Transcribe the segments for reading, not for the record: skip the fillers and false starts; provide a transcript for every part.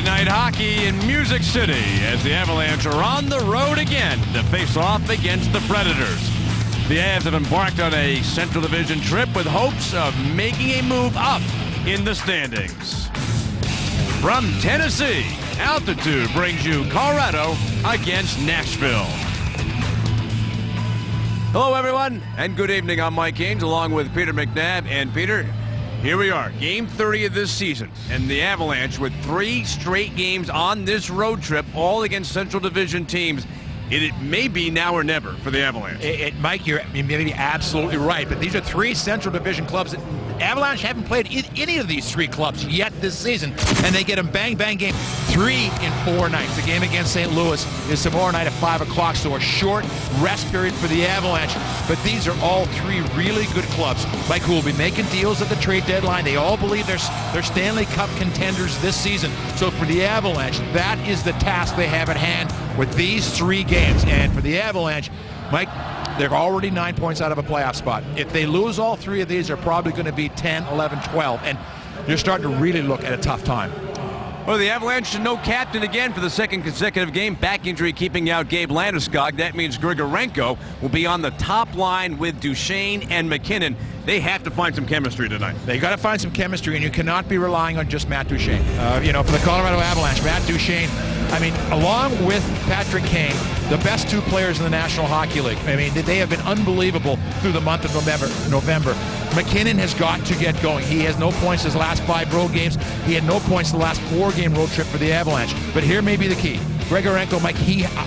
Night Hockey in Music City as the Avalanche are on the road again to face off against the Predators. The Avs have embarked on a Central Division trip with hopes of making a move up in the standings. From Tennessee, Altitude brings you Colorado against Nashville. Hello, everyone, and good evening. I'm Mike Haynes along with Peter McNabb. And Peter, here we are, Game 30 of this season, and the Avalanche with 3 straight games on this road trip, all against Central Division teams. It may be now or never for the Avalanche. Mike, you may be absolutely right, but these are 3 Central Division clubs that Avalanche haven't played any of these 3 clubs yet this season, and they get them bang game 3 in 4 nights. The game against St. Louis is tomorrow night at 5 o'clock, so a short rest period for the Avalanche. But these are all 3 really good clubs, Mike, who will be making deals at the trade deadline. They all believe they're Stanley Cup contenders this season. So for the Avalanche, that is the task they have at hand with these 3 games. And for the Avalanche, Mike, they're already 9 points out of a playoff spot. If they lose all 3 of these, they're probably going to be 10, 11, 12. And you're starting to really look at a tough time. Well, the Avalanche no captain again for the second consecutive game. Back injury keeping out Gabe Landeskog. That means Grigorenko will be on the top line with Duchene and McKinnon. They have to find some chemistry tonight. They got to find some chemistry, and you cannot be relying on just Matt Duchene. For the Colorado Avalanche, Matt Duchene, along with Patrick Kane, the best 2 players in the National Hockey League. They have been unbelievable through the month of November. McKinnon has got to get going. He has no points his last 5 road games. He had no points the last 4-game road trip for the Avalanche. But here may be the key. Grigorenko, Mike,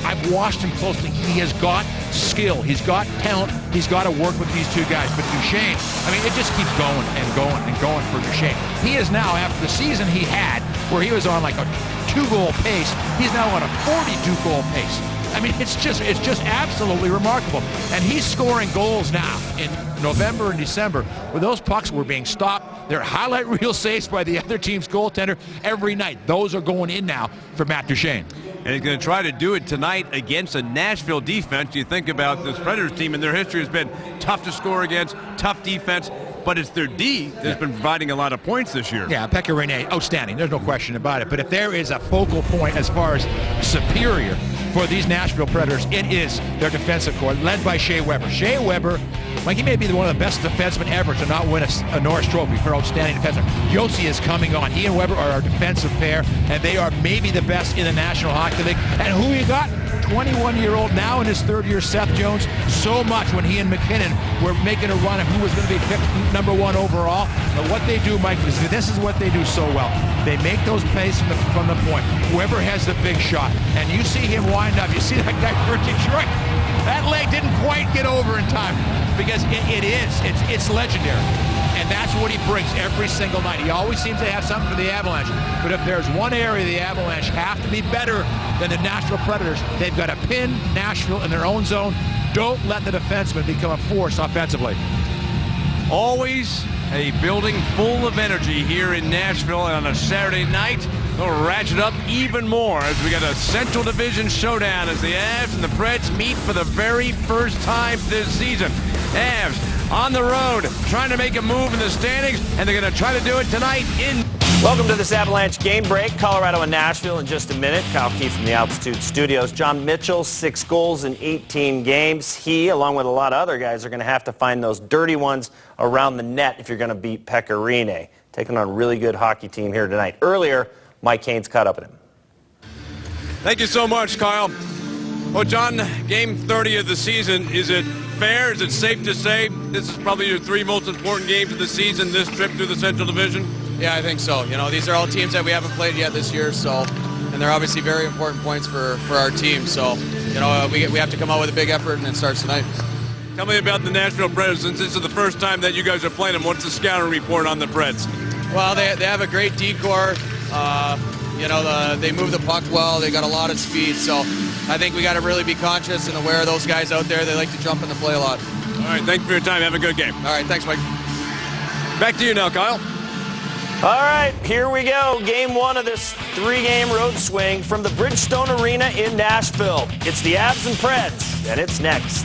I've watched him closely. He has got skill. He's got talent. He's got to work with these 2 guys. But Duchene, it just keeps going and going and going for Duchene. He is now, after the season he had, where he was on like a 2-goal pace, he's now on a 42-goal pace. It's just absolutely remarkable. And he's scoring goals now in November and December where those pucks were being stopped. They're highlight reel saves by the other team's goaltender every night. Those are going in now for Matt Duchene. And he's going to try to do it tonight against a Nashville defense. You think about this Predators team, and their history has been tough to score against, tough defense, but it's their D that's been providing a lot of points this year. Yeah, Pekka Rinne, outstanding. There's no question about it. But if there is a focal point as far as superior for these Nashville Predators, it is their defensive core, led by Shea Weber. Shea Weber, he may be one of the best defensemen ever to not win a Norris Trophy for outstanding defenseman. Josi is coming on. He and Weber are our defensive pair, and they are maybe the best in the National Hockey League. And who you got? 21-year-old, now in his 3rd year, Seth Jones. So much when he and McKinnon were making a run of who was going to be picked number 1 overall. But what they do, Mike, is this is what they do so well. They make those plays from the point. Whoever has the big shot. And you see him wind up. You see that guy for Detroit. That leg didn't quite get over in time because it's legendary. And that's what he brings every single night. He always seems to have something for the Avalanche. But if there's one area the Avalanche have to be better than the Nashville Predators, they've got to pin Nashville in their own zone. Don't let the defenseman become a force offensively. Always a building full of energy here in Nashville on a Saturday night. They'll ratchet up even more as we got a Central Division showdown as the Avs and the Preds meet for the very first time this season. Avs on the road, trying to make a move in the standings, and they're going to try to do it tonight in... Welcome to this Avalanche game break. Colorado and Nashville in just a minute. Kyle Keefe from the Altitude Studios. John Mitchell, 6 goals in 18 games. He, along with a lot of other guys, are going to have to find those dirty ones around the net if you're going to beat Pekka Rinne. Taking on a really good hockey team here tonight. Earlier, Mike Haynes caught up with him. Thank you so much, Kyle. Well, John, game 30 of the season, is it fair? Is it safe to say this is probably your 3 most important games of the season, this trip through the Central Division? Yeah, I think so. These are all teams that we haven't played yet this year, and they're obviously very important points for our team. So, we have to come out with a big effort, and it starts tonight. Tell me about the Nashville Predators, since this is the first time that you guys are playing them. What's the scouting report on the Preds? Well, they have a great D-core. They move the puck well. They got a lot of speed. So I think we got to really be conscious and aware of those guys out there. They like to jump in the play a lot. All right, thanks for your time. Have a good game. All right, thanks, Mike. Back to you now, Kyle. All right, here we go. Game 1 of this 3-game road swing from the Bridgestone Arena in Nashville. It's the Avs and Preds, and it's next.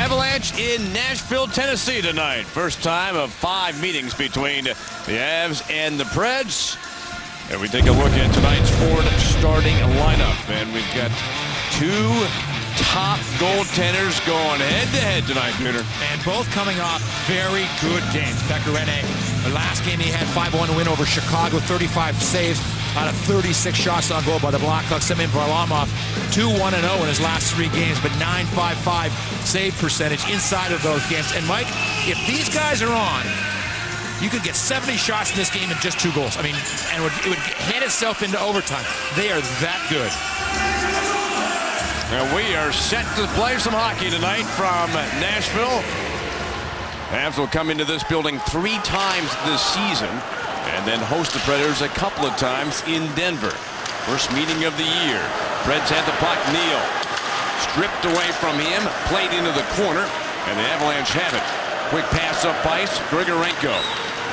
Avalanche in Nashville, Tennessee tonight. First time of 5 meetings between the Avs and the Preds. And we take a look at tonight's Ford starting lineup. And we've got 2 top goaltenders going head-to-head tonight, Peter. And both coming off very good games. Pekka Rinne, the last game he had 5-1 win over Chicago, 35 saves out of 36 shots on goal by the Blackhawks. Semyon Varlamov, 2-1-0 in his last 3 games, but .955 save percentage inside of those games. And Mike, if these guys are on, you could get 70 shots in this game and just 2 goals. I mean, and it would hand itself into overtime. They are that good. And we are set to play some hockey tonight from Nashville. Avs will come into this building 3 times this season and then host the Predators a couple of times in Denver. First meeting of the year. Preds had the puck. Neal stripped away from him, played into the corner, and the Avalanche have it. Quick pass up ice, Grigorenko.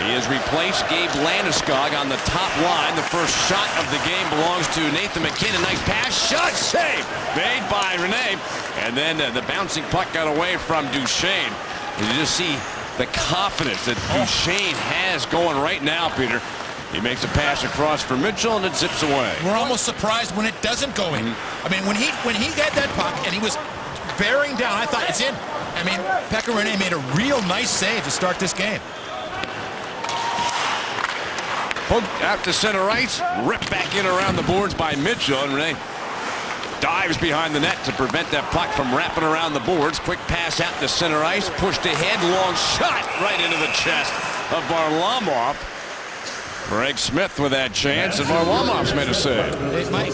He has replaced Gabe Landeskog on the top line. The first shot of the game belongs to Nathan MacKinnon. Nice pass, shot, save made by Rinne. And then the bouncing puck got away from Duchesne. You just see the confidence that Duchesne has going right now, Peter. He makes a pass across for Mitchell, and it zips away. We're almost surprised when it doesn't go in. I mean, when he got that puck and he was bearing down, I thought it's in. I mean, Pekka Rinne made a real nice save to start this game. Poked out to center ice, ripped back in around the boards by Mitchell, and Rinne dives behind the net to prevent that puck from wrapping around the boards. Quick pass out to center ice, pushed ahead, long shot right into the chest of Varlamov. Craig Smith with that chance, and Varlamov's made a save. Hey, Mike,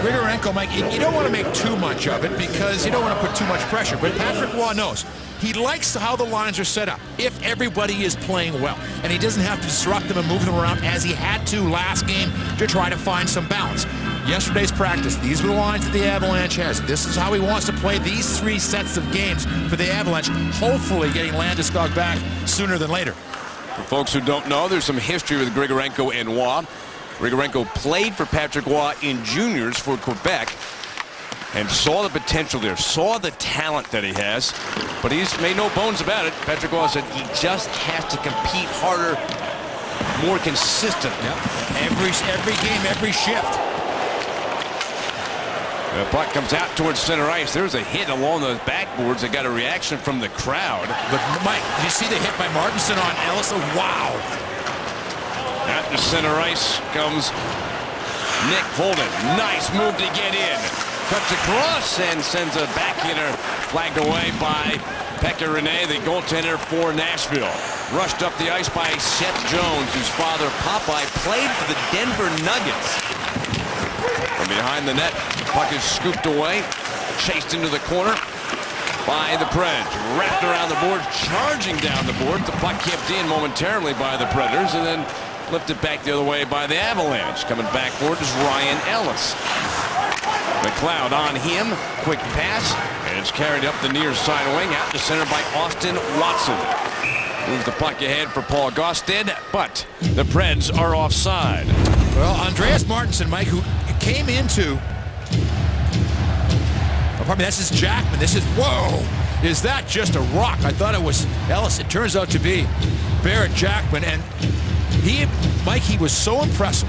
Grigorenko, Mike, you don't want to make too much of it because you don't want to put too much pressure, but Patrick Roy knows. He likes how the lines are set up if everybody is playing well, and he doesn't have to disrupt them and move them around as he had to last game to try to find some balance. Yesterday's practice, these were the lines that the Avalanche has. This is how he wants to play these 3 sets of games for the Avalanche, hopefully getting Landeskog back sooner than later. For folks who don't know, there's some history with Grigorenko and Roy. Grigorenko played for Patrick Roy in juniors for Quebec and saw the potential there, saw the talent that he has, but he's made no bones about it. Patrick Roy said he just has to compete harder, more consistent. Yep. Every game, every shift. The puck comes out towards center ice. There's a hit along the backboards that got a reaction from the crowd. But Mike, did you see the hit by Martinson on Ellis? Wow. Out to center ice comes Nick Holden. Nice move to get in. Cuts across and sends a backhander flagged away by Pekka Rinne, the goaltender for Nashville. Rushed up the ice by Seth Jones, whose father, Popeye, played for the Denver Nuggets. From behind the net, puck is scooped away, chased into the corner by the Preds. Wrapped around the board, charging down the board. The puck kept in momentarily by the Predators, and then lifted back the other way by the Avalanche. Coming back forward is Ryan Ellis. McLeod on him, quick pass, and it's carried up the near side wing, out to center by Austin Watson. Moves the puck ahead for Paul Gausted, but the Preds are offside. Well, Andreas Martinson, Mike, who came into... Oh, pardon me, this is Jackman. This is... Whoa! Is that just a rock? I thought it was Ellis. It turns out to be Barrett Jackman, and he, Mike, he was so impressive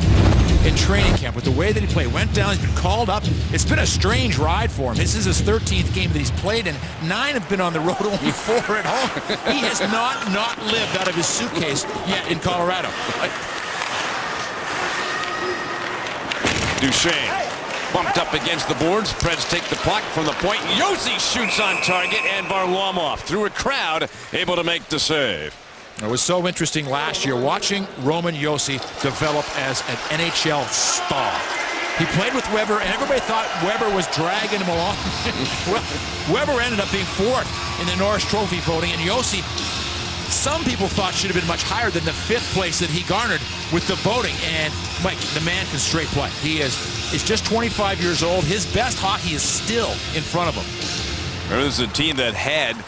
in training camp with the way that he played. Went down, he's been called up. It's been a strange ride for him. This is his 13th game that he's played, and 9 have been on the road, only 4 at home. He has not lived out of his suitcase yet in Colorado. Duchesne bumped up against the boards. Preds take the puck from the point. Josi shoots on target, and Varlamov, through a crowd, able to make the save. It was so interesting last year watching Roman Josi develop as an NHL star. He played with Weber, and everybody thought Weber was dragging him along. Well, Weber ended up being 4th in the Norris Trophy voting, and Josi, some people thought should have been much higher than the 5th place that he garnered with the voting. And Mike, the man can straight play. He's just 25 years old. His best hockey is still in front of him. Remember, this is a team that had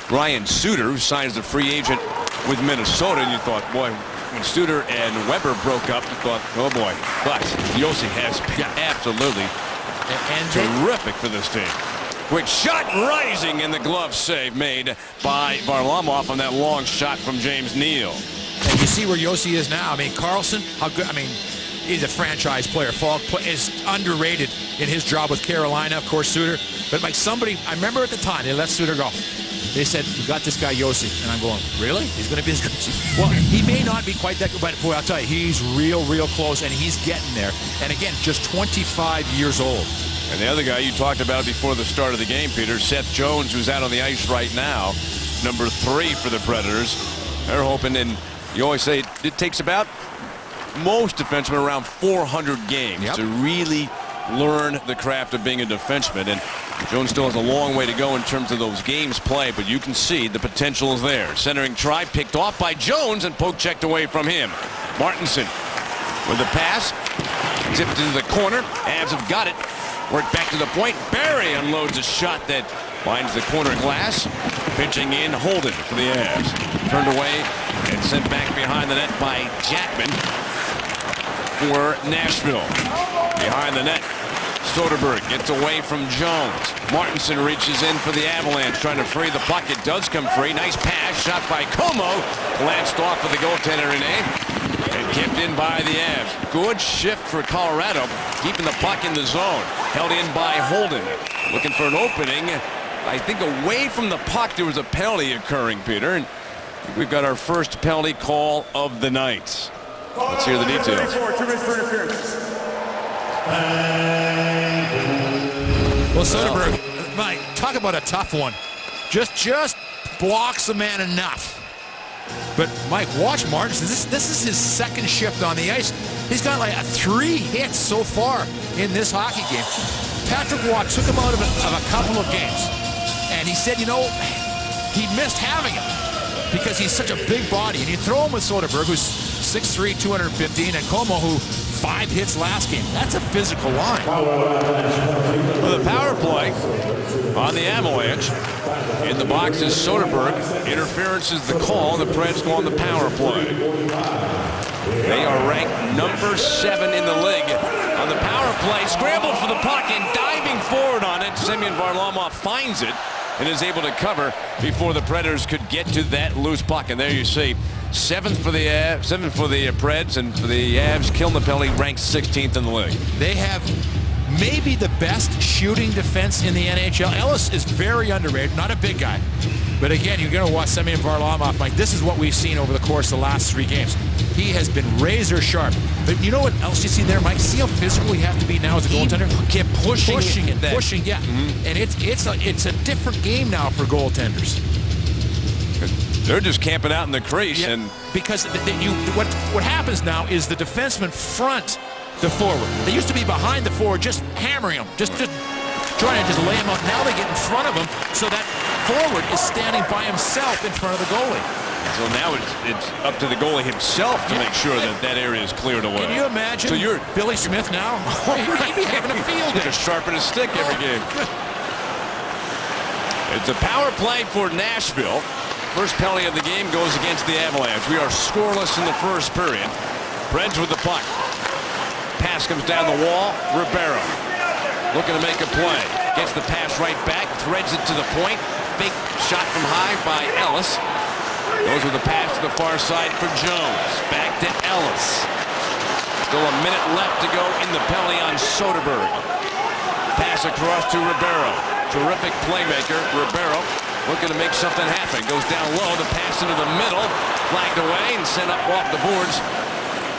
Ryan Suter, who signs the free agent with Minnesota, and you thought, boy, when Suter and Weber broke up, you thought, oh boy. But Josi has been absolutely terrific for this team. Quick shot rising, and the glove save made by Varlamov on that long shot from James Neal. And you see where Yossi is now. I mean, Carlson, how good, I mean, he's a franchise player. Falk is underrated in his job with Carolina, of course, Suter. But like somebody, I remember at the time, they let Suter go. They said, we got this guy Yossi. And I'm going, really? He's going to be as good as he... Well, he may not be quite that good, but boy, I'll tell you, he's real close, and he's getting there. And again, just 25 years old. And the other guy you talked about before the start of the game, Peter, Seth Jones, who's out on the ice right now, number 3 for the Predators. They're hoping, and you always say it takes about most defensemen around 400 games to really learn the craft of being a defenseman. And Jones still has a long way to go in terms of those games played, but you can see the potential is there. Centering try picked off by Jones, and poke checked away from him. Martinson with the pass, tipped into the corner. Avs have got it. Work back to the point. Barry unloads a shot that finds the corner glass. Pitching in Holden for the Avs. Turned away and sent back behind the net by Jackman for Nashville. Behind the net, Soderberg gets away from Jones. Martinson reaches in for the Avalanche, trying to free the puck. It does come free. Nice pass, shot by Como. Glanced off of the goaltender, Rene, and kept in by the Avs. Good shift for Colorado, keeping the puck in the zone. Held in by Holden. Looking for an opening. I think away from the puck, there was a penalty occurring, Peter. And we've got our first penalty call of the night. Let's hear the details. Well, Soderberg, Mike, talk about a tough one. Just blocks the man enough. But Mike, watch Martin. This is his second shift on the ice. He's got like 3 hits so far in this hockey game. Patrick Waugh took him out of a couple of games, and he said, you know, he missed having him because he's such a big body. And you throw him with Soderberg, who's 6'3", 215, and Como, who 5 hits last game. That's a physical line. With a power play on the Avalanche. In the box is Soderberg. Interference is the call. The Preds go on the power play. They are ranked number 7 in the league on the power play. Scrambled for the puck and diving forward on it. Semyon Varlamov finds it and is able to cover before the Predators could get to that loose puck. And there you see, 7th for the Preds, and for the Avs, killing the penalty, ranked 16th in the league. They have maybe the best shooting defense in the NHL. Ellis is very underrated, not a big guy. But again, you're going to watch Semyon Varlamov, Mike. This is what we've seen over the course of the last 3 games. He has been razor sharp. But you know what else you see there, Mike? See how physical you have to be now as a goaltender? Kept pushing it. Yeah. And it's a different game now for goaltenders. They're just camping out in the crease, and because what happens now is the defenseman front the forward. They used to be behind the forward, just hammering him, just trying to lay him out. Now they get in front of him, so that forward is standing by himself in front of the goalie. So now it's up to the goalie himself to make sure that area is cleared away. Can you imagine Billy Smith now? He'd be having a field day. Just sharpen his stick every game. It's a power play for Nashville. First penalty of the game goes against the Avalanche. We are scoreless in the first period. Preds with the puck. Pass comes down the wall. Ribeiro looking to make a play. Gets the pass right back. Threads it to the point. Fake shot from high by Ellis. Goes with the pass to the far side for Jones. Back to Ellis. Still a minute left to go in the penalty on Soderberg. Pass across to Ribeiro. Terrific playmaker. Ribeiro looking to make something happen. Goes down low. The pass into the middle. Flagged away and sent up off the boards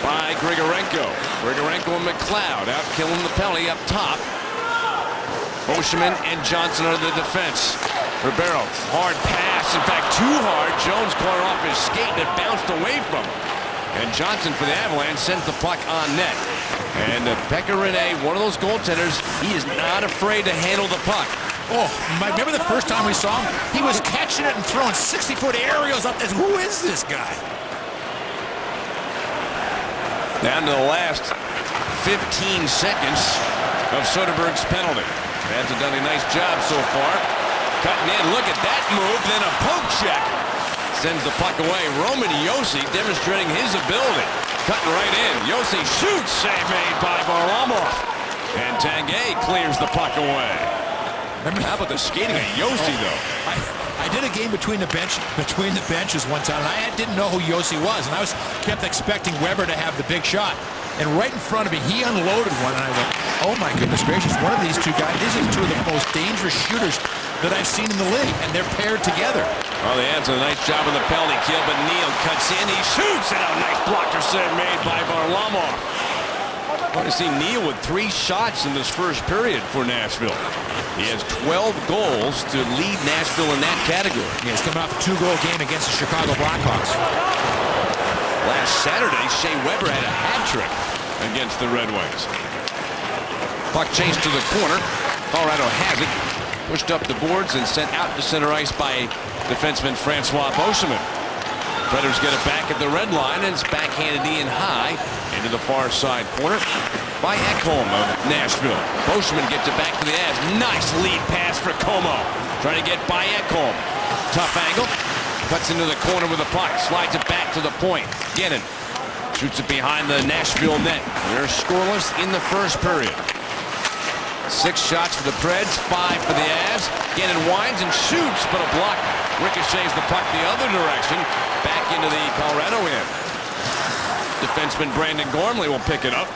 by Grigorenko. Grigorenko and McLeod out killing the penalty up top. Oshman and Johnson are the defense. Ribeiro, hard pass. In fact, too hard. Jones caught off his skate and it bounced away from him. And Johnson for the Avalanche sent the puck on net. And Pekka Rinne, one of those goaltenders, he is not afraid to handle the puck. Oh, remember the first time we saw him? He was catching it and throwing 60-foot aerials up there. Who is this guy? Down to the last 15 seconds of Soderberg's penalty. Fans have done a nice job so far. Cutting in, look at that move, then a poke check. Sends the puck away. Roman Josi demonstrating his ability. Cutting right in. Josi shoots, save made by Varlamov. And Tanguay clears the puck away. How about the skating of Yossi, though? I did a game between the benches one time, and I didn't know who Yossi was, and I kept expecting Weber to have the big shot. And right in front of me, he unloaded one, and I went, oh my goodness gracious, one of these two guys, these are two of the most dangerous shooters that I've seen in the league, and they're paired together. Well, the Avs did a nice job on the penalty kill, but Neal cuts in, he shoots, and a nice blocker save made by Varlamov. I want to see Neal with 3 shots in this first period for Nashville. He has 12 goals to lead Nashville in that category. Yeah, he's coming off a 2-goal game against the Chicago Blackhawks. Last Saturday, Shea Weber had a hat trick against the Red Wings. Puck chased to the corner. Colorado has it. Pushed up the boards and sent out to center ice by defenseman Francois Beauchemin. Predators get it back at the red line, and it's backhanded in high into the far side corner by Ekholm of Nashville. Beauchemin gets it back to the Avs. Nice lead pass for Como. Trying to get by Ekholm. Tough angle. Cuts into the corner with the puck. Slides it back to the point. Guerin shoots it behind the Nashville net. They're scoreless in the first period. 6 shots for the Preds, 5 for the Avs. Guerin winds and shoots, but a block ricochets the puck the other direction, back into the Colorado end. Defenseman Brandon Gormley will pick it up.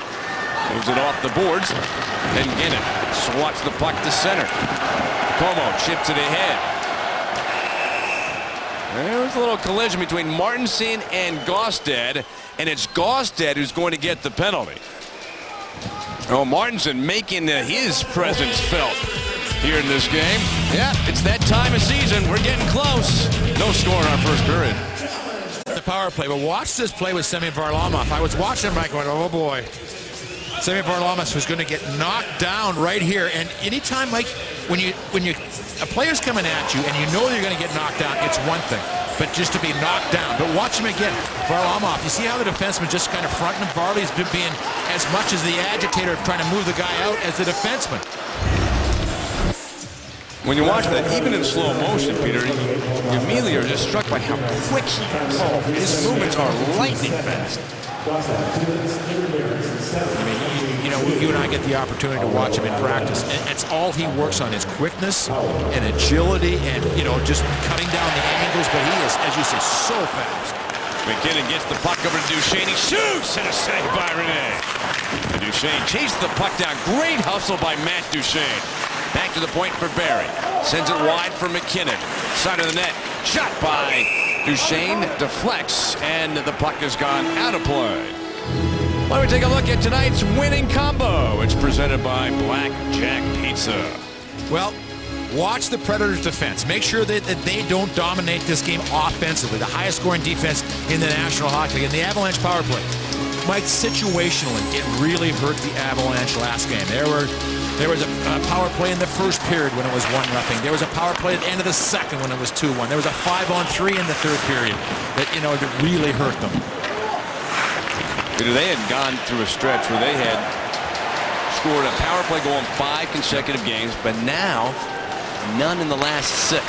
Moves it off the boards. And Guerin swats the puck to center. Como chips it ahead. There was a little collision between Martinson and Gaustad, and it's Gaustad who's going to get the penalty. Oh, Martinson making his presence felt here in this game. Yeah, it's that time of season. We're getting close. No score in our first period. The power play. But watch this play with Semyon Varlamov. I was watching him, Mike, going, oh boy. Semyon Varlamov was going to get knocked down right here. And anytime, Mike, when a player's coming at you and you know you're going to get knocked down, it's one thing. But just to be knocked down. But watch him again. Varlamov, you see how the defenseman just kind of fronting him? Varley's been being as much as the agitator trying to move the guy out as the defenseman. When you watch that, even in slow motion, Peter, you immediately are just struck by how quick he is. His movements are lightning fast. I mean, you and I get the opportunity to watch him in practice, and it's all he works on, his quickness and agility and, just cutting down the angles, but he is, as you say, so fast. McKinnon gets the puck over to Duchesne. He shoots, and a save by Rene. And Duchesne chases the puck down. Great hustle by Matt Duchesne. Back to the point for Barry. Sends it wide for McKinnon. Side of the net. Shot by Duchesne. Deflects, and the puck has gone out of play. Why don't we take a look at tonight's winning combo? It's presented by Blackjack Pizza. Well, watch the Predators' defense. Make sure that they don't dominate this game offensively. The highest scoring defense in the National Hockey League. And the Avalanche power play. Mike, situationally, it really hurt the Avalanche last game. There was a power play in the first period when it was 1-0. There was a power play at the end of the second when it was 2-1. There was a 5-on-3 in the third period that really hurt them. They had gone through a stretch where they had scored a power play goal in 5 consecutive games, but now none in the last 6.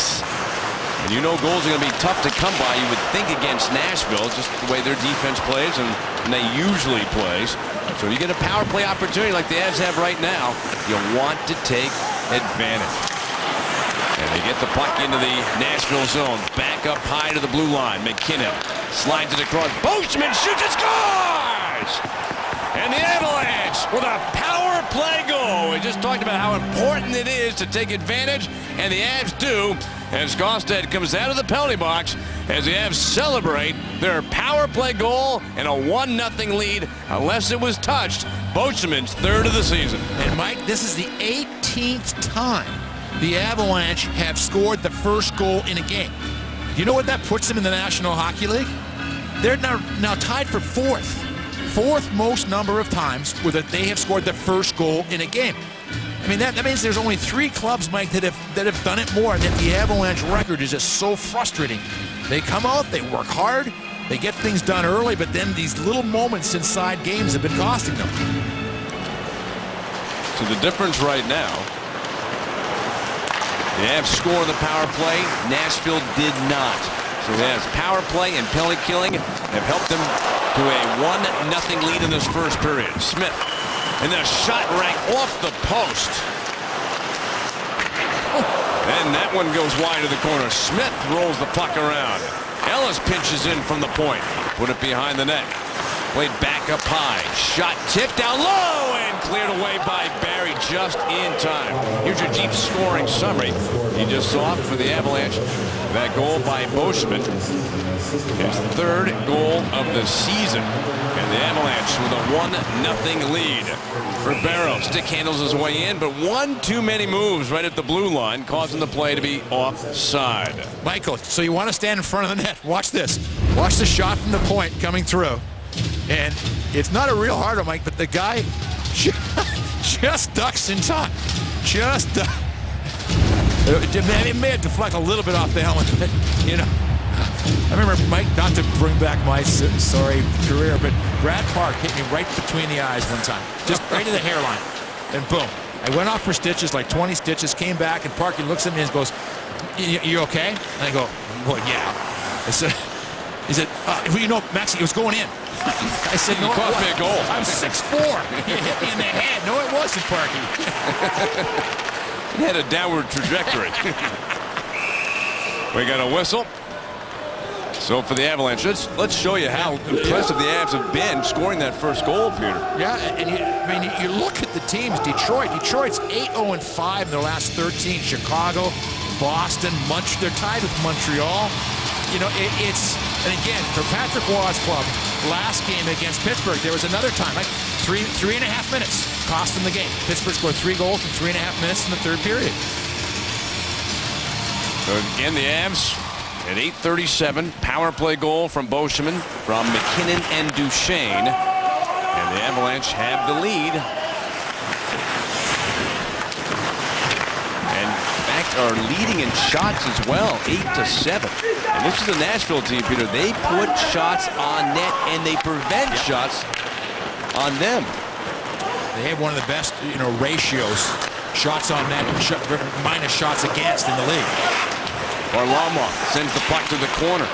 And goals are going to be tough to come by, you would think, against Nashville, just the way their defense plays and they usually plays. So you get a power play opportunity like the Avs have right now, you want to take advantage. And they get the puck into the Nashville zone. Back up high to the blue line. McKinnon slides it across. Beauchemin shoots and scores! And the Avalanche with a power play goal. We just talked about how important it is to take advantage, and the Avs do, as Gaustad comes out of the penalty box as the Avs celebrate their power play goal and a 1-0 lead, unless it was touched. Beauchemin's 3rd of the season. And Mike, this is the 18th time the Avalanche have scored the first goal in a game. You know what that puts them in the National Hockey League? They're now tied for 4th. 4th most number of times where they have scored the first goal in a game. I mean, that means there's only 3 clubs, Mike, that have done it more, and that the Avalanche record is just so frustrating. They come out, they work hard, they get things done early, but then these little moments inside games have been costing them. So the difference right now, the Avs score the power play. Nashville did not. So the Avs power play and penalty killing have helped them to a 1-0 lead in this first period. Smith, and the shot rang off the post. And that one goes wide of the corner. Smith rolls the puck around. Ellis pinches in from the point. Put it behind the net. Played back up high. Shot tipped down low and cleared away by Barry just in time. Here's your deep scoring summary. You just saw it for the Avalanche. That goal by Boschman. His third goal of the season. And the Avalanche with a 1-0 lead. Ribeiro stick handles his way in, but one too many moves right at the blue line, causing the play to be offside. Michael, so you want to stand in front of the net. Watch this. Watch the shot from the point coming through. And it's not a real hard one, Mike, but the guy just ducks in time. Just ducks. It may have deflected a little bit off the helmet, but, you know. I remember, Mike, not to bring back my sorry career, but Brad Park hit me right between the eyes one time. Just right to the hairline. And boom. I went off for stitches, like 20 stitches, came back, and Park, he looks at me and goes, you okay? And I go, well, yeah. I said, he said, well, you know, Maxie, it was going in. I said, no, cost me a goal. I'm 6'4". You hit me in the head. No, it wasn't, Parky. It had a downward trajectory. We got a whistle. So for the Avalanche, let's show you how impressive the Avs have been scoring that first goal, Peter. Yeah, and you look at the teams. Detroit's 8-0-5 in their last 13. Chicago, Boston, they're tied with Montreal. You know, and again, for Patrick Waugh's club, last game against Pittsburgh, there was another time, like 3.5 minutes cost them the game. Pittsburgh scored 3 goals in 3.5 minutes in the third period. So again, the Avs at 8:37, power play goal from Boschman, from McKinnon and Duchesne. And the Avalanche have the lead. And in fact are leading in shots as well, 8-7. And this is the Nashville team, Peter. They put shots on net and they prevent shots on them. They have one of the best, ratios, shots on net minus shots against in the league. Varlamov sends the puck to the corner.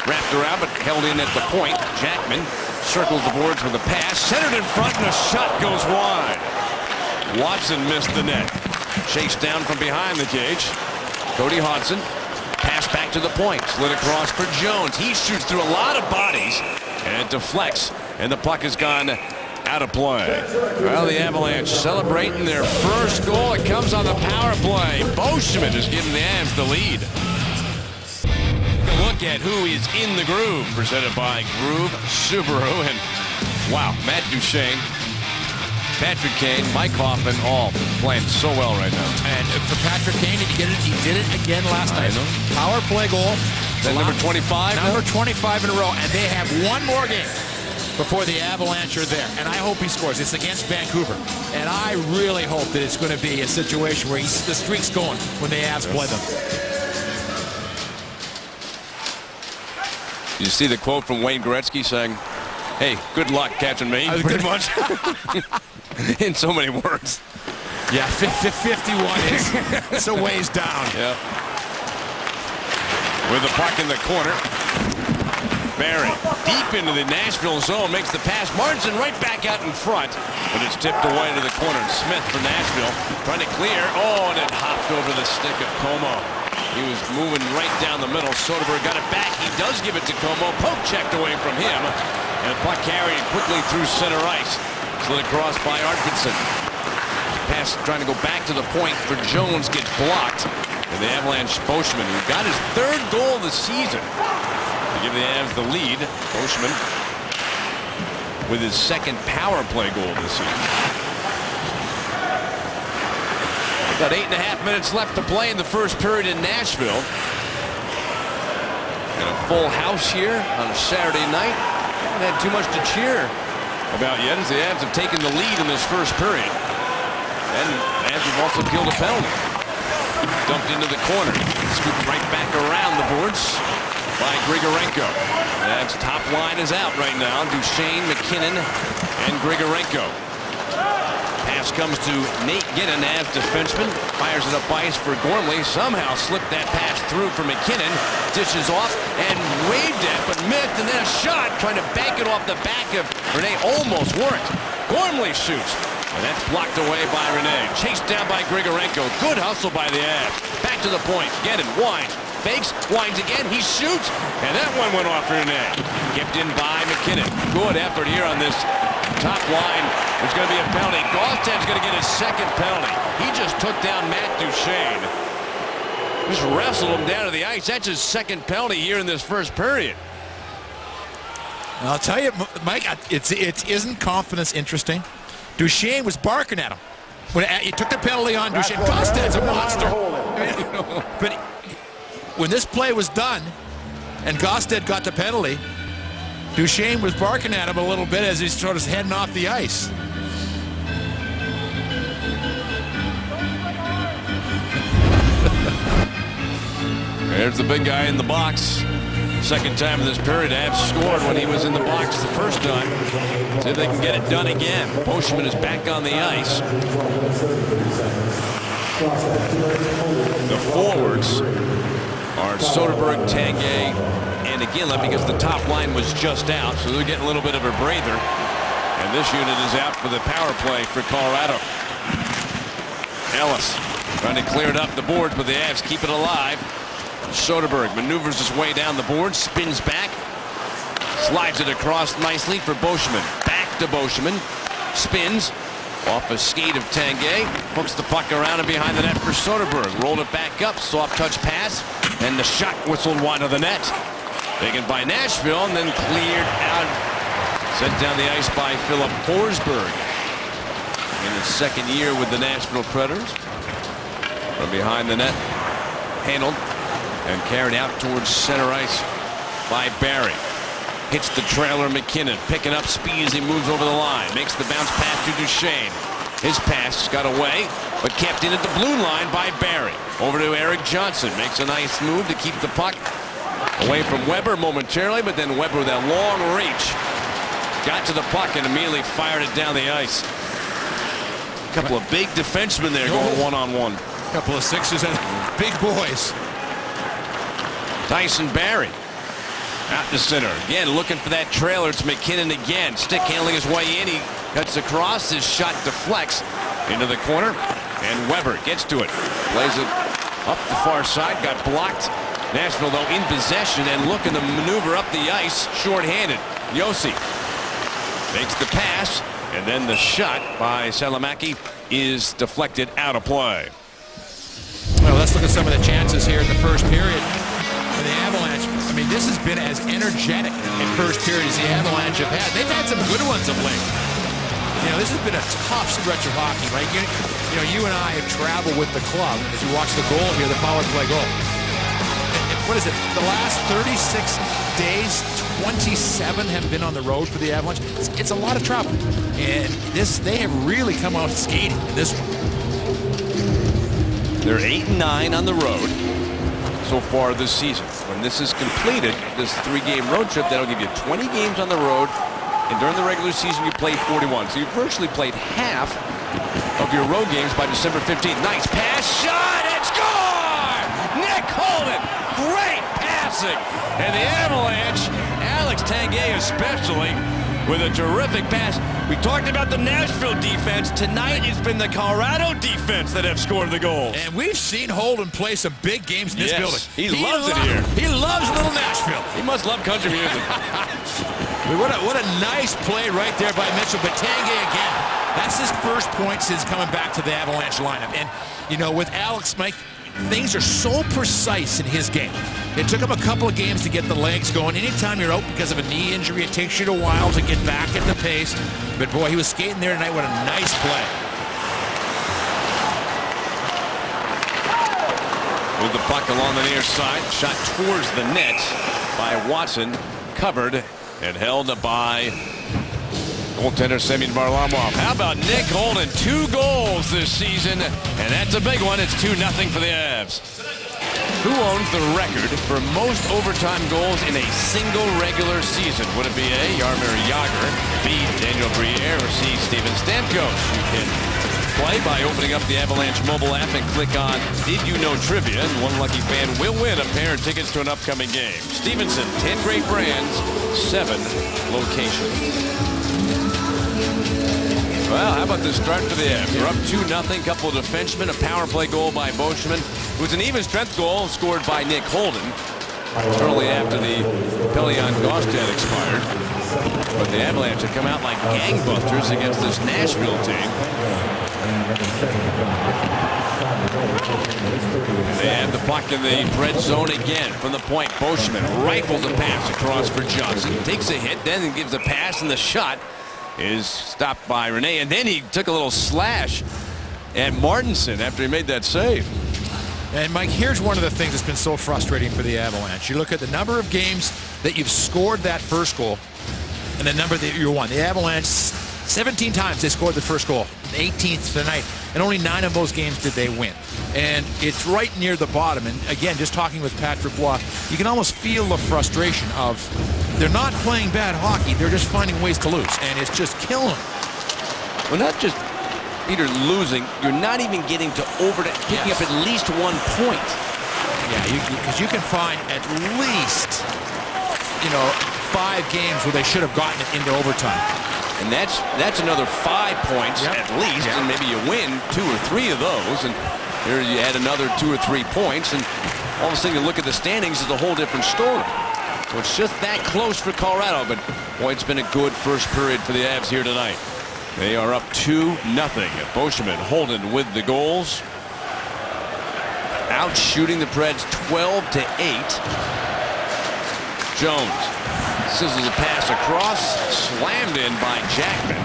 Wrapped around, but held in at the point. Jackman circles the boards with a pass. Centered in front, and a shot goes wide. Watson missed the net. Chased down from behind the cage. Cody Hodgson. Pass back to the point. Slid across for Jones. He shoots through a lot of bodies. And it deflects. And the puck has gone out of play. Well, the Avalanche celebrating their first goal. It comes on the power play. Boschman is giving the Avs the lead. Look at who is in the groove, presented by Groove Subaru. And wow, Matt Duchesne, Patrick Kane, Mike Hoffman, all playing so well right now. And for Patrick Kane, did he get it? He did it again last night. Power play goal. Is that number 25? Number 25 in a row, and they have one more game before the Avalanche are there. And I hope he scores. It's against Vancouver. And I really hope that it's going to be a situation where the streak's going when the Avs play them. You see the quote from Wayne Gretzky saying, hey, good luck catching me, pretty much. In so many words. Yeah, 51 it's a ways down. Yeah. With the puck in the corner. Barry, deep into the Nashville zone, makes the pass. Martinson right back out in front, but it's tipped away to the corner. Smith for Nashville, trying to clear. Oh, and it hopped over the stick of Como. He was moving right down the middle. Soderberg got it back. He does give it to Como. Poke checked away from him. And the puck carried quickly through center ice. Slid across by Arvidsson. Pass trying to go back to the point for Jones, gets blocked. And the Avalanche, Boschman, who got his third goal of the season, to give the Avs the lead. Boschman with his second power play goal this season. Got 8.5 minutes left to play in the first period in Nashville. And a full house here on a Saturday night. Haven't had too much to cheer about yet, as the Avs have taken the lead in this first period. And the Avs have also killed a penalty. Dumped into the corner. Scooped right back around the boards by Grigorenko. The Avs' top line is out right now. Duchesne, McKinnon, and Grigorenko. Pass comes to Nate Ginnon, Avs defenseman. Fires it up ice for Gormley. Somehow slipped that pass through for McKinnon. Dishes off and waved it, but missed. And then a shot trying to bank it off the back of Rene. Almost worked. Gormley shoots. And that's blocked away by Rene. Chased down by Grigorenko. Good hustle by the Avs. Back to the point. Gannon winds. Fakes. Winds again. He shoots. And that one went off Rene. Kept in by McKinnon. Good effort here on this top line. There's going to be a penalty. Gaustad's going to get his second penalty. He just took down Matt Duchene. Just wrestled him down to the ice. That's his second penalty here in this first period. I'll tell you, Mike, isn't confidence interesting? Duchene was barking at him. When he took the penalty on Duchene, Gaustad's a monster. But when this play was done and Gaustad got the penalty, Duchene was barking at him a little bit as he's sort of heading off the ice. There's the big guy in the box. Second time in this period, Avs scored when he was in the box the first time. See if they can get it done again. Boschman is back on the ice. The forwards are Soderberg, Tanguay, and Iginla because the top line was just out, so they're getting a little bit of a breather. And this unit is out for the power play for Colorado. Ellis trying to clear it up the boards, but the Avs keep it alive. Soderberg maneuvers his way down the board, spins back, slides it across nicely for Boschman. Back to Boschman, spins off a skate of Tanguay, hooks the puck around and behind the net for Soderberg. Rolled it back up, soft touch pass, and the shot whistled wide of the net. Taken by Nashville and then cleared out. Sent down the ice by Philip Forsberg in his second year with the Nashville Predators. From behind the net, handled and carried out towards center ice by Barry. Hits the trailer McKinnon, picking up speed as he moves over the line. Makes the bounce pass to Duchene. His pass got away, but kept in at the blue line by Barry. Over to Eric Johnson. Makes a nice move to keep the puck away from Weber momentarily, but then Weber with that long reach got to the puck and immediately fired it down the ice. A couple of big defensemen there going one-on-one. A couple of sixes and big boys. Tyson Barrie out to center. Again, looking for that trailer. It's McKinnon again. Stick handling his way in. He cuts across. His shot deflects into the corner. And Weber gets to it. Plays it up the far side. Got blocked. Nashville, though, in possession and looking to maneuver up the ice shorthanded. Josi makes the pass. And then the shot by Salomaki is deflected out of play. Well, let's look at some of the chances here in the first period. For the Avalanche, I mean, this has been as energetic in first period as the Avalanche have had. They've had some good ones of late. You know, this has been a tough stretch of hockey, right? You know, you and I have traveled with the club as we watch the goal here, the power play goal. What is it? The last 36 days, 27 have been on the road for the Avalanche. It's a lot of travel. And they have really come out skating in this one. They're 8-9 on the road so far this season. When this is completed, this 3-game road trip, that'll give you 20 games on the road, and during the regular season you played 41. So you virtually played half of your road games by December 15th. Nice pass, shot, and score! Nick Holden, great passing. And the Avalanche, Alex Tanguay especially, with a terrific pass. We talked about the Nashville defense. Tonight it's been the Colorado defense that have scored the goals. And we've seen Holden play some big games in this building. He loves it here. He loves little Nashville. He must love country music. What a nice play right there by Mitchell. But Tanguay again, that's his first point since coming back to the Avalanche lineup. And, you know, with Alex, Mike, things are so precise in his game. It took him a couple of games to get the legs going. Anytime you're out because of a knee injury, it takes you a while to get back at the pace. But boy, he was skating there tonight. What a nice play. With the puck along the near side, shot towards the net by Watson, covered and held by goaltender Semyon Varlamov. How about Nick Holden? 2 goals this season, and that's a big one. It's 2-0 for the Avs. Who owns the record for most overtime goals in a single regular season? Would it be A, Jaromir Jagr, B, Daniel Briere, or C, Steven Stamkos? You can play by opening up the Avalanche mobile app and click on Did You Know Trivia, and one lucky fan will win a pair of tickets to an upcoming game. Stevenson, 10 great brands, 7 locations. Well, how about the start for the Avs? We're up 2-0. Couple of defensemen. A power play goal by Boschman. It was an even strength goal scored by Nick Holden shortly after the Pelion Gaustad expired. But the Avalanche have come out like gangbusters against this Nashville team. They have the puck in the red zone again from the point. Boschman rifles a pass across for Johnson. Takes a hit, then gives a pass, and the shot is stopped by Rene. And then he took a little slash at Martinson after he made that save. And Mike, here's one of the things that's been so frustrating for the Avalanche. You look at the number of games that you've scored that first goal and the number that you won. The Avalanche, 17 times they scored the first goal, the 18th tonight, and only 9 of those games did they win. And it's right near the bottom. And again, just talking with Patrick Roy, you can almost feel the frustration of they're not playing bad hockey, they're just finding ways to lose, and it's just killing them. Well, not just Peter losing, you're not even getting to picking up at least 1 point. Yeah, because you can find at least, 5 games where they should have gotten it into overtime. And that's another 5 points at least, and maybe you win 2 or 3 of those, and here you add another 2 or 3 points, and all of a sudden you look at the standings, it's a whole different story. So it's just that close for Colorado, but boy, it's been a good first period for the Avs here tonight. They are up 2-0. Boschman, Holden with the goals. Out shooting the Preds 12-8. Jones scissors a pass across, slammed in by Jackman.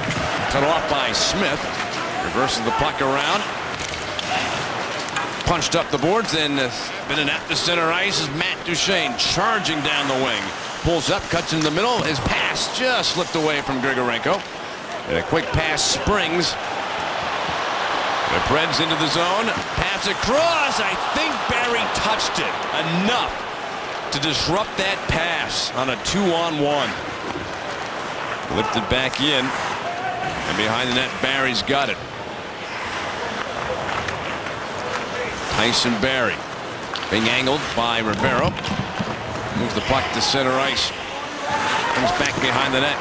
Cut off by Smith. Reverses the puck around. Punched up the boards, and spinning out to center ice is Matt Duchene charging down the wing. Pulls up, cuts in the middle. His pass just slipped away from Grigorenko. And a quick pass springs. The Preds into the zone. Pass across. I think Barry touched it enough to disrupt that pass on a 2-on-1. Lifted back in. And behind the net, Barry's got it. Tyson Barrie being angled by Rivero. Moves the puck to center ice. Comes back behind the net.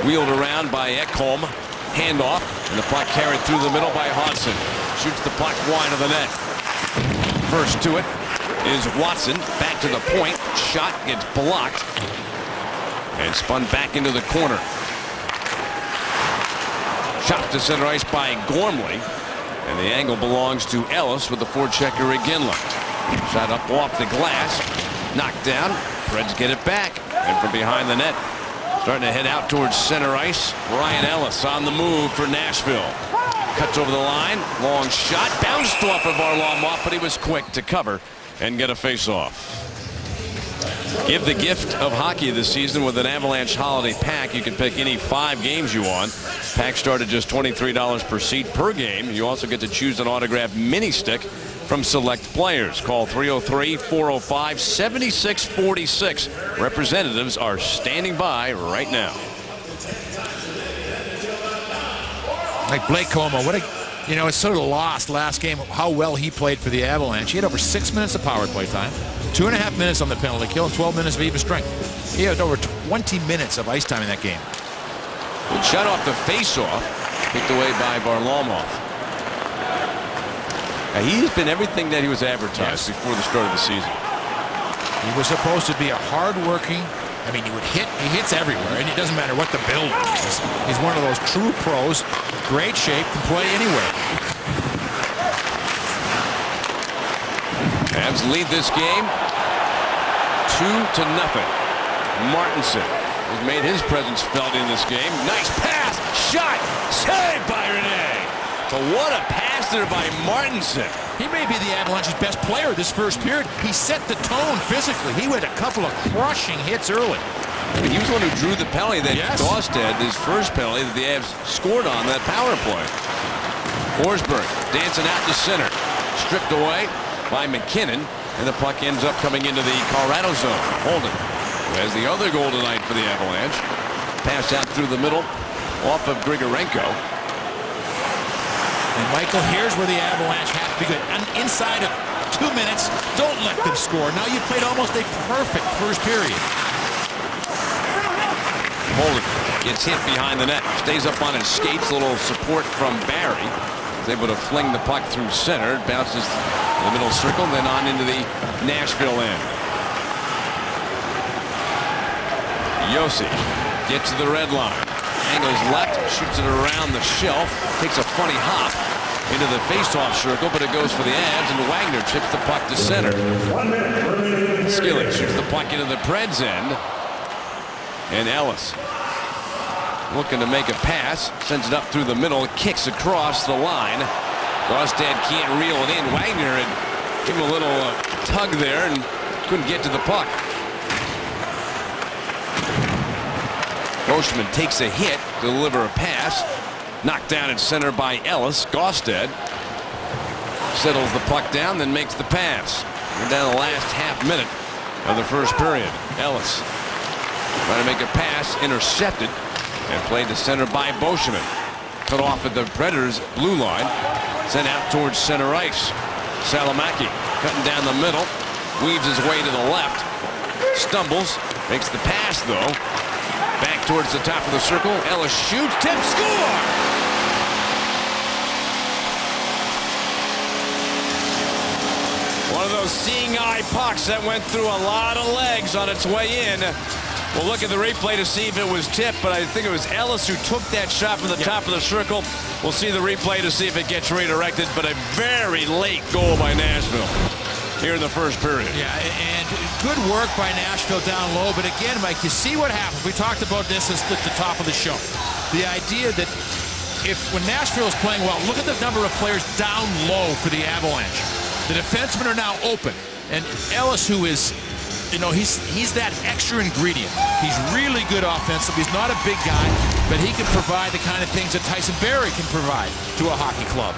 Wheeled around by Ekholm. Handoff. And the puck carried through the middle by Hodgson. Shoots the puck wide of the net. First to it is Watson. Back to the point. Shot gets blocked. And spun back into the corner. Shot to center ice by Gormley. And the angle belongs to Ellis with the forechecker Iginla. Shot up off the glass. Knocked down. Preds get it back. And from behind the net, starting to head out towards center ice, Ryan Ellis on the move for Nashville. Cuts over the line. Long shot. Bounced off of Varlamov, but he was quick to cover and get a face-off. Give the gift of hockey this season with an Avalanche holiday pack. You can pick any 5 games you want. Pack start at just $23 per seat per game. You also get to choose an autographed mini stick from select players. Call 303-405-7646. Representatives are standing by right now. Like Blake Comeau, it's sort of lost last game how well he played for the Avalanche. He had over 6 minutes of power play time, 2.5 minutes on the penalty kill, and 12 minutes of even strength. He had over 20 minutes of ice time in that game. Good shot off the face-off, picked away by Varlamov. Now, he's been everything that he was advertised before the start of the season. He was supposed to be a hard-working. He hits everywhere, and it doesn't matter what the build is. He's one of those true pros, great shape, can play anywhere. Avs lead this game 2-0. Martinson has made his presence felt in this game. Nice pass, shot, saved by Rene. But what a pass there by Martinson. He may be the Avalanche's best player this first period. He set the tone physically. He had a couple of crushing hits early. He was the one who drew the penalty that Gaustad, his first penalty that the Avs scored on that power play. Forsberg dancing out to center. Stripped away by McKinnon. And the puck ends up coming into the Colorado zone. Holden, who has the other goal tonight for the Avalanche. Pass out through the middle off of Grigorenko. And Michael, here's where the Avalanche have to be good. Inside of 2 minutes, don't let them score. Now you played almost a perfect first period. Holden gets hit behind the net. Stays up on his skates. A little support from Barry. Is able to fling the puck through center. It bounces in the middle circle, then on into the Nashville end. Josi gets to the red line. Angles left, shoots it around the shelf. Takes a funny hop into the faceoff circle, but it goes for the Avs, and Wagner chips the puck to center. Skillet shoots the puck into the Preds end. And Ellis looking to make a pass, sends it up through the middle, kicks across the line. Gaustad can't reel it in. Wagner had given a little tug there and couldn't get to the puck. Boschman takes a hit to deliver a pass. Knocked down at center by Ellis. Gaustad settles the puck down, then makes the pass. We're down the last half minute of the first period. Ellis trying to make a pass, intercepted, and played to center by Boschman. Cut off at the Predators' blue line. Sent out towards center ice. Salamaki cutting down the middle. Weaves his way to the left. Stumbles. Makes the pass, though. Back towards the top of the circle. Ellis shoots. Tip. Score! One of those seeing eye pucks that went through a lot of legs on its way in. We'll look at the replay to see if it was tipped, but I think it was Ellis who took that shot from the top of the circle. We'll see the replay to see if it gets redirected, but a very late goal by Nashville here in the first period. Yeah, and good work by Nashville down low. But again, Mike, you see what happens. We talked about this at the top of the show. The idea that when Nashville is playing well, look at the number of players down low for the Avalanche. The defensemen are now open. And Ellis, who is, he's that extra ingredient. He's really good offensively. He's not a big guy, but he can provide the kind of things that Tyson Barrie can provide to a hockey club.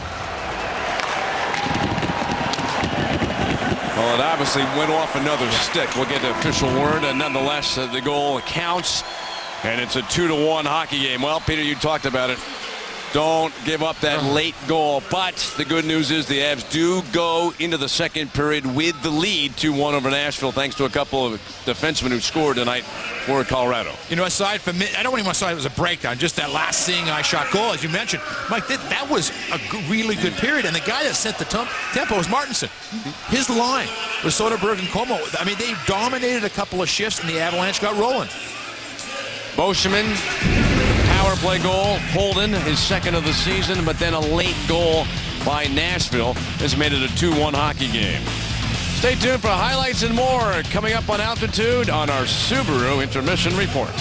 Well, it obviously went off another stick. We'll get the official word, and nonetheless, the goal counts, and it's a 2-1 hockey game. Well, Peter, you talked about it. Don't give up that late goal, but the good news is the Avs do go into the second period with the lead 2-1 over Nashville, thanks to a couple of defensemen who scored tonight for Colorado. Aside from I don't even want to say it was a breakdown, just that last seeing eye shot goal, as you mentioned, Mike, that was a really good period, and the guy that set the tempo was Martinson. His line was Soderberg and Como. I mean, they dominated a couple of shifts, and the Avalanche got rolling. Boschman, power play goal. Holden, his second of the season, but then a late goal by Nashville has made it a 2-1 hockey game. Stay tuned for highlights and more coming up on Altitude on our Subaru Intermission Report.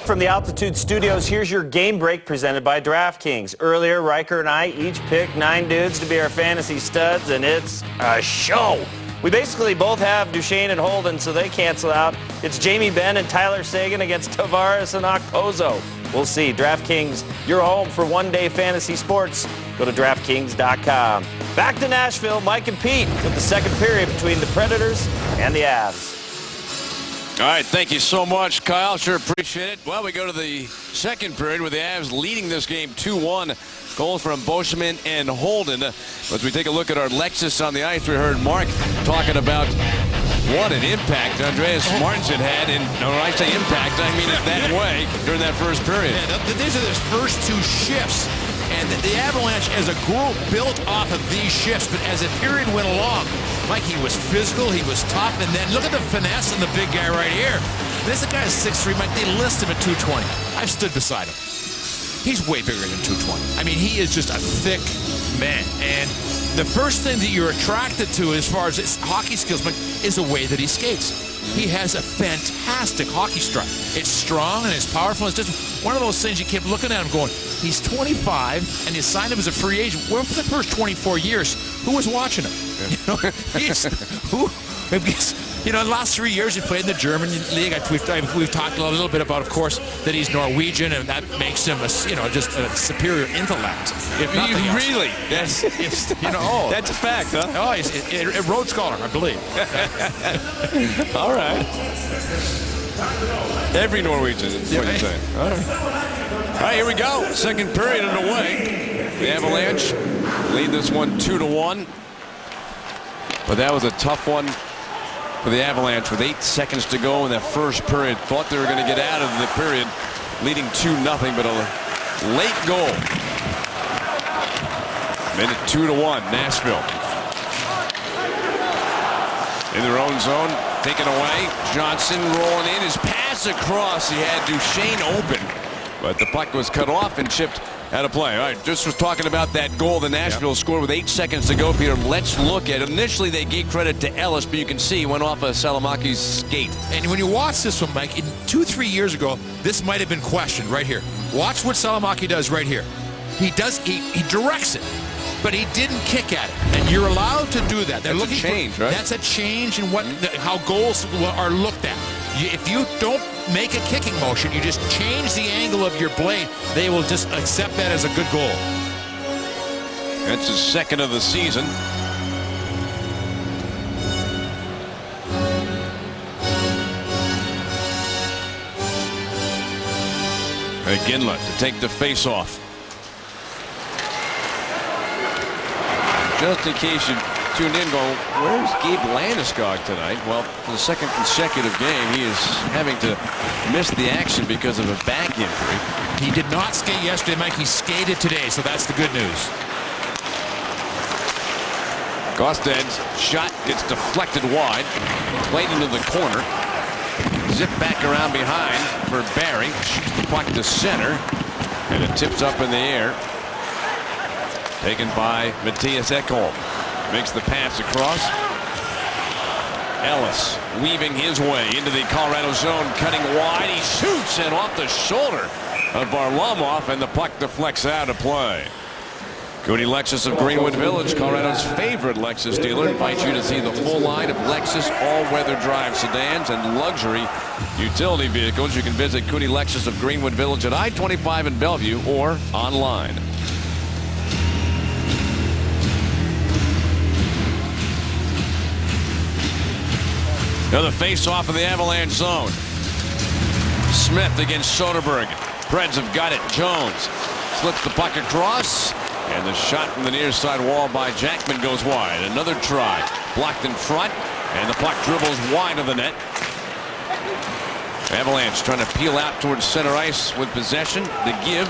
From the Altitude Studios, here's your game break presented by DraftKings. Earlier, Riker and I each picked 9 dudes to be our fantasy studs, and it's a show. We basically both have Duchesne and Holden, so they cancel out. It's Jamie Benn and Tyler Seguin against Tavares and Okposo. We'll see. DraftKings, your home for one-day fantasy sports. Go to DraftKings.com. Back to Nashville, Mike and Pete with the second period between the Predators and the Avs. All right, thank you so much, Kyle. Sure appreciate it. Well, we go to the second period with the Avs leading this game 2-1. Goals from Boschman and Holden. As we take a look at our Lexus on the ice, we heard Mark talking about what an impact Andreas Martinson had. And when I say impact, I mean it that way during that first period. Yeah, these are the first 2 shifts. And the Avalanche as a group built off of these shifts. But as the period went along, Mike, he was physical, he was tough. And then look at the finesse in the big guy right here. This guy is 6'3". Mike, they list him at 220. I've stood beside him. He's way bigger than 220. I mean, he is just a thick man. And the first thing that you're attracted to as far as his hockey skills, Mike, is the way that he skates. He has a fantastic hockey strike. It's strong and it's powerful. It's just one of those things you keep looking at him going, he's 25 and you signed him as a free agent. Well, for the first 24 years, who was watching him? Yeah. In the last 3 years he played in the German league. We've talked a little bit about, of course, that he's Norwegian, and that makes him just a superior intellect. If really? That's that's a fact, huh? Oh, he's a Rhodes Scholar, I believe. All right. Every Norwegian is what you're saying. All right, here we go. Second period underway. The Avalanche lead this one 2-1. But that was a tough one for the Avalanche with 8 seconds to go in that first period. Thought they were going to get out of the period leading 2-0, but a late goal. Made it 2-1, Nashville. In their own zone, taken away. Johnson rolling in. His pass across. He had Duchesne open, but the puck was cut off and chipped out of play. All right, just was talking about that goal the Nashville scored with 8 seconds to go, Peter. Let's look at it. Initially, they gave credit to Ellis, but you can see he went off of Salamaki's skate. And when you watch this one, Mike, 2-3 years ago, this might have been questioned right here. Watch what Salamaki does right here. He directs it, but he didn't kick at it. And you're allowed to do that. They're That's looking a change, right? That's a change in how goals are looked at. If you don't make a kicking motion, you just change the angle of your blade, they will just accept that as a good goal. That's his second of the season. Ginla to take the face-off. Just in case you tuned in going, where's Gabe Landeskog tonight? Well, for the second consecutive game, he is having to miss the action because of a back injury. He did not skate yesterday, Mike. He skated today, so that's the good news. Gosted's shot gets deflected wide, played into the corner. Zip back around behind for Barry. Shoots the puck to center, and it tips up in the air. Taken by Matthias Ekholm. Makes the pass across. Ellis weaving his way into the Colorado zone, cutting wide. He shoots and off the shoulder of Varlamov, and the puck deflects out of play. Cody Lexus of Greenwood Village, Colorado's favorite Lexus dealer, invites you to see the full line of Lexus all-weather drive sedans and luxury utility vehicles. You can visit Cody Lexus of Greenwood Village at I-25 in Bellevue or online. Another face-off of the Avalanche zone. Smith against Soderberg. Preds have got it. Jones slips the puck across, and the shot from the near side wall by Jackman goes wide. Another try. Blocked in front, and the puck dribbles wide of the net. Avalanche trying to peel out towards center ice with possession. The give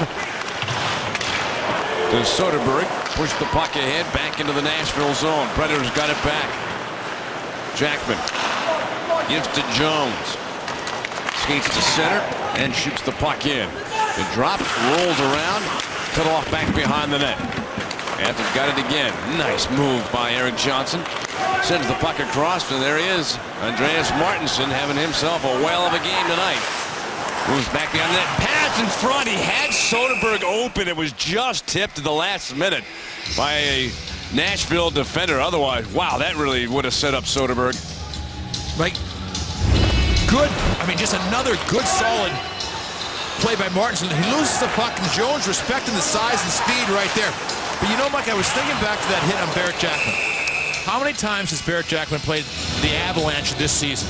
to Soderberg. Push the puck ahead back into the Nashville zone. Predators got it back. Jackman gives to Jones. Skates to center and shoots the puck in. The drop rolls around, cut off back behind the net. Anthony's got it again. Nice move by Eric Johnson. Sends the puck across, and there he is. Andreas Martinson having himself a whale of a game tonight. Moves back behind the net. Pass in front. He had Soderberg open. It was just tipped at the last minute by a Nashville defender. Otherwise, wow, that really would have set up Soderberg. Like, good. I mean, just another good, solid play by Martinson. He loses the puck, and Jones respecting the size and speed right there. But you know, Mike, I was thinking back to that hit on Barrett Jackman. How many times has Barrett Jackman played the Avalanche this season?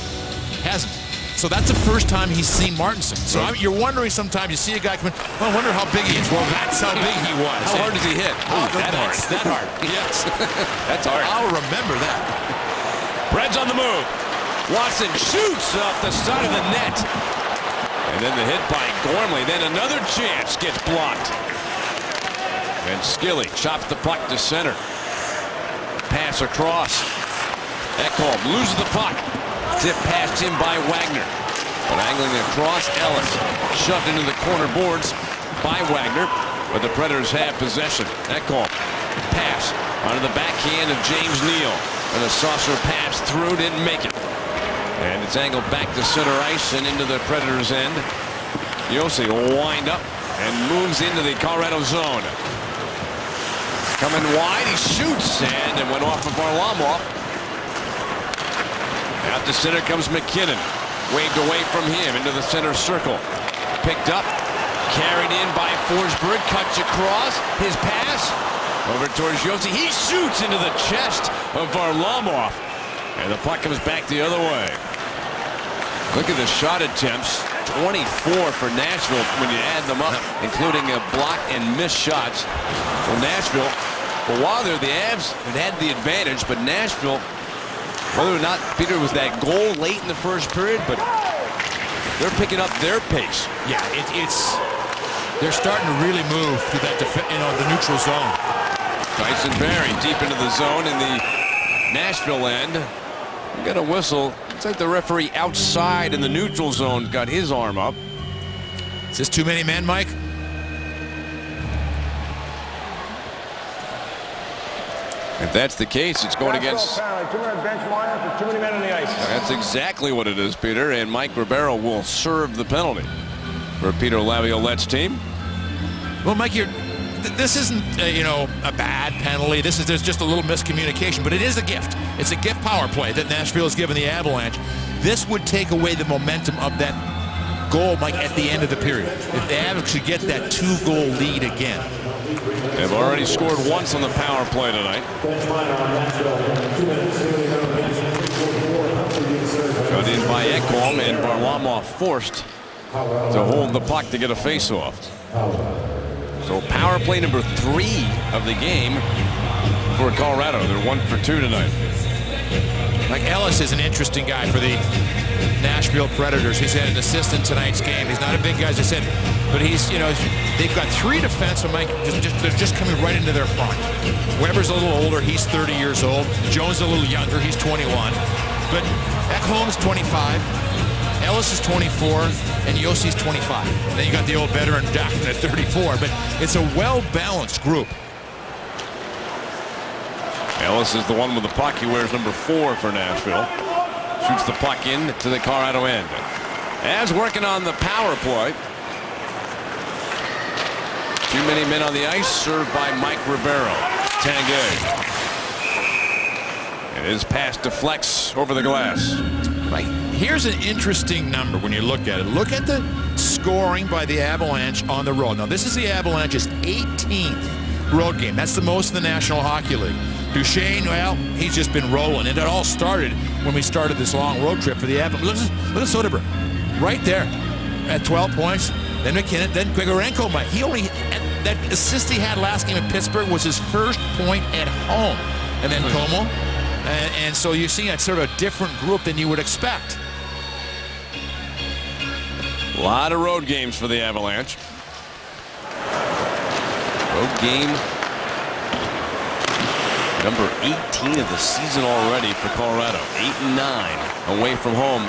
Hasn't. So that's the first time he's seen Martinson. So you're wondering sometimes, you see a guy come in, well, I wonder how big he is. Well, that's how big he was. How hard does he hit? Oh, that hard. That hard. Yes. That's hard. I'll remember that. Preds on the move. Watson shoots off the side of the net. And then the hit by Gormley. Then another chance gets blocked. And Skilly chops the puck to center. Pass across. Ekholm loses the puck. Tip past him by Wagner. But angling across, Ellis shoved into the corner boards by Wagner. But the Predators have possession. Ekholm pass onto the backhand of James Neal. And a saucer pass through, didn't make it. And it's angled back to center ice and into the Predators' end. Yossi will wind up and moves into the Colorado zone. Coming wide, he shoots, and it went off of Varlamov. Out to center comes McKinnon. Waved away from him into the center circle. Picked up, carried in by Forsberg, cuts across, his pass over towards Yossi. He shoots into the chest of Varlamov. And the puck comes back the other way. Look at the shot attempts. 24 for Nashville when you add them up, including a block and missed shots. Well, Nashville, for a while there, the Avs had the advantage, but Nashville, whether or not, Peter, was that goal late in the first period, but They're picking up their pace. Yeah, they're starting to really move through that, the neutral zone. Tyson Barrie deep into the zone in the Nashville end. We got a whistle. It's like the referee outside in the neutral zone got his arm up. Is this too many men, Mike? If that's the case, it's going against... 2-minute bench warning for too many men on the ice. That's exactly what it is, Peter. And Mike Ribeiro will serve the penalty for Peter Laviolette's team. Well, Mike, this isn't a bad penalty. There's just a little miscommunication, but it is a gift. It's a gift power play that Nashville has given the Avalanche. This would take away the momentum of that goal, Mike, at the end of the period. If the Avalanche could get that 2-goal lead again. They've already scored once on the power play tonight. Got in by Ekholm, and Varlamov forced to hold the puck to get a face-off. So power play number 3 of the game for Colorado. They're 1 for 2 tonight. Like Ellis is an interesting guy for the Nashville Predators. He's had an assist in tonight's game. He's not a big guy, as I said, but he's, they've got 3 defensemen, Mike, they're just coming right into their front. Weber's a little older. He's 30 years old. Jones a little younger. He's 21. But Ekholm's 25. Ellis is 24, and Yossi's 25. Then you got the old veteran Daffin at 34, but it's a well-balanced group. Ellis is the one with the puck. He wears number 4 for Nashville. Shoots the puck in to the Colorado end. As working on the power play. Too many men on the ice, served by Mike Ribeiro. Tanguay. And his pass deflects over the glass. Right. Here's an interesting number when you look at it. Look at the scoring by the Avalanche on the road. Now, this is the Avalanche's 18th road game. That's the most in the National Hockey League. Duchesne, well, he's just been rolling. And it all started when we started this long road trip for the Avalanche. Look at Soderberg right there at 12 points. Then McKinnon, then Grigorenko. He only, that assist he had last game in Pittsburgh was his first point at home. And then Como. And so you see it's sort of a different group than you would expect. A lot of road games for the Avalanche. Road game number 18 of the season already for Colorado. 8-9 away from home.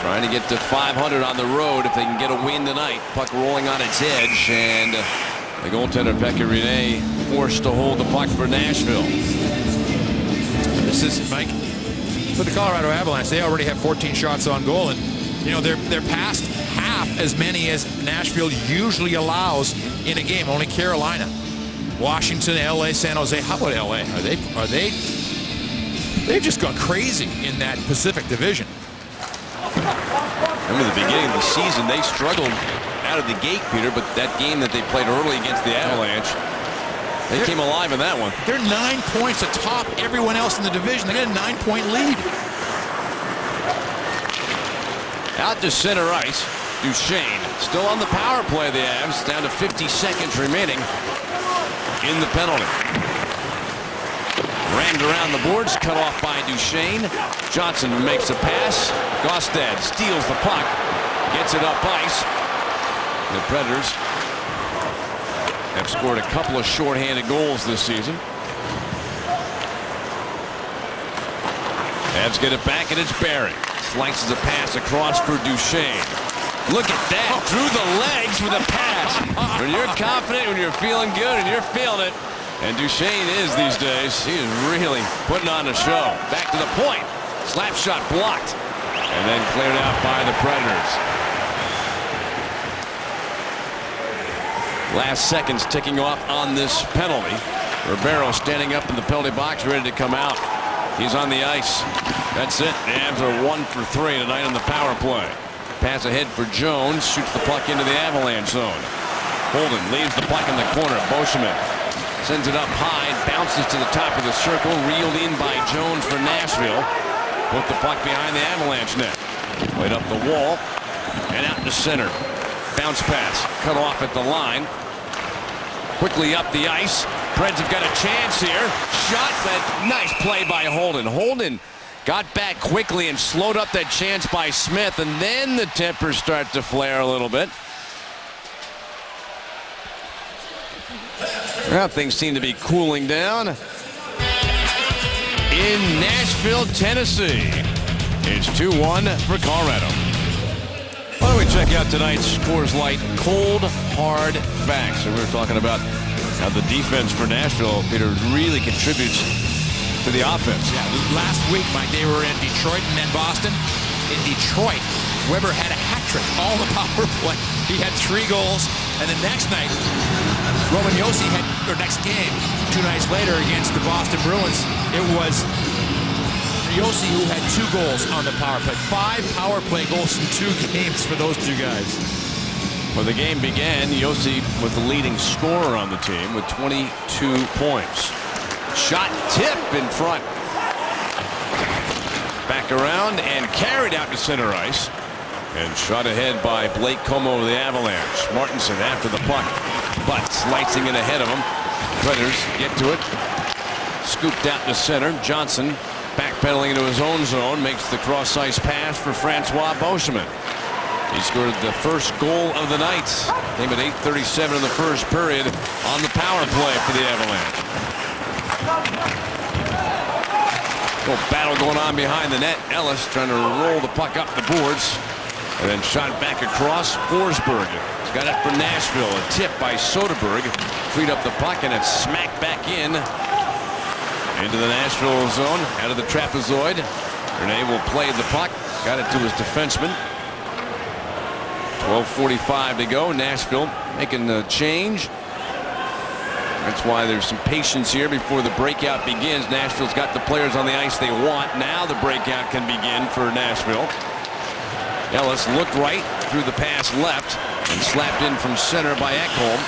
Trying to get to 500 on the road if they can get a win tonight. Puck rolling on its edge, and the goaltender Pekka Rinne forced to hold the puck for Nashville. This is, Mike, for the Colorado Avalanche, they already have 14 shots on goal, and they're past half as many as Nashville usually allows in a game. Only Carolina, Washington, LA, San Jose. How about LA? They've just gone crazy in that Pacific Division. Remember the beginning of the season, they struggled out of the gate, Peter, but that game that they played early against the Avalanche, they came alive in that one. They're 9 points atop everyone else in the division. They got a 9-point lead. Out to center ice, Duchesne still on the power play. The Avs down to 50 seconds remaining in the penalty. Rammed around the boards, cut off by Duchesne. Johnson makes a pass. Gaustad steals the puck, gets it up ice. The Predators have scored a couple of shorthanded goals this season. Avs get it back, and it's Barrie. Slices a pass across for Duchesne. Look at that, through the legs with a pass. When you're confident, when you're feeling good, and you're feeling it, and Duchesne is these days, he is really putting on a show. Back to the point. Slap shot blocked, and then cleared out by the Predators. Last seconds ticking off on this penalty. Ribeiro standing up in the penalty box, ready to come out. He's on the ice. That's it. The Avs are 1 for 3 tonight on the power play. Pass ahead for Jones. Shoots the puck into the Avalanche zone. Holden leaves the puck in the corner. Beauchemin sends it up high. Bounces to the top of the circle. Reeled in by Jones for Nashville. Put the puck behind the Avalanche net. Played up the wall. And out to center. Bounce pass. Cut off at the line. Quickly up the ice. Preds have got a chance here. Shot, but nice play by Holden. Holden got back quickly and slowed up that chance by Smith, and then the tempers start to flare a little bit. Well, things seem to be cooling down in Nashville, Tennessee. It's 2-1 for Colorado. Why don't we check out tonight's Coors Light Cold Hard Facts? And we were talking about how the defense for Nashville, Peter, really contributes to the offense. Yeah, last week, Mike, they were in Detroit and then Boston. In Detroit, Weber had a hat trick, all the power play. He had 3 goals, and the next night, Roman Josi had, or next game, 2 nights later against the Boston Bruins, it was Josi who had 2 goals on the power play. 5 power play goals in 2 games for those 2 guys. When the game began, Josi was the leading scorer on the team with 22 points. Shot tip in front. Back around and carried out to center ice. And shot ahead by Blake Como of the Avalanche. Martinson after the puck, but slicing it ahead of him. Predators get to it. Scooped out to center. Johnson backpedaling into his own zone, makes the cross-ice pass for Francois Beauchemin. He scored the first goal of the night. Came at 8:37 in the first period on the power play for the Avalanche. Little battle going on behind the net. Ellis trying to roll the puck up the boards. And then shot back across. Forsberg has got it for Nashville. A tip by Soderberg. Freed up the puck and it's smacked back in. Into the Nashville zone. Out of the trapezoid. Rene will play the puck. Got it to his defenseman. 12:45 to go. Nashville making the change. That's why there's some patience here before the breakout begins. Nashville's got the players on the ice they want. Now the breakout can begin for Nashville. Ellis looked right through the pass left and slapped in from center by Ekholm.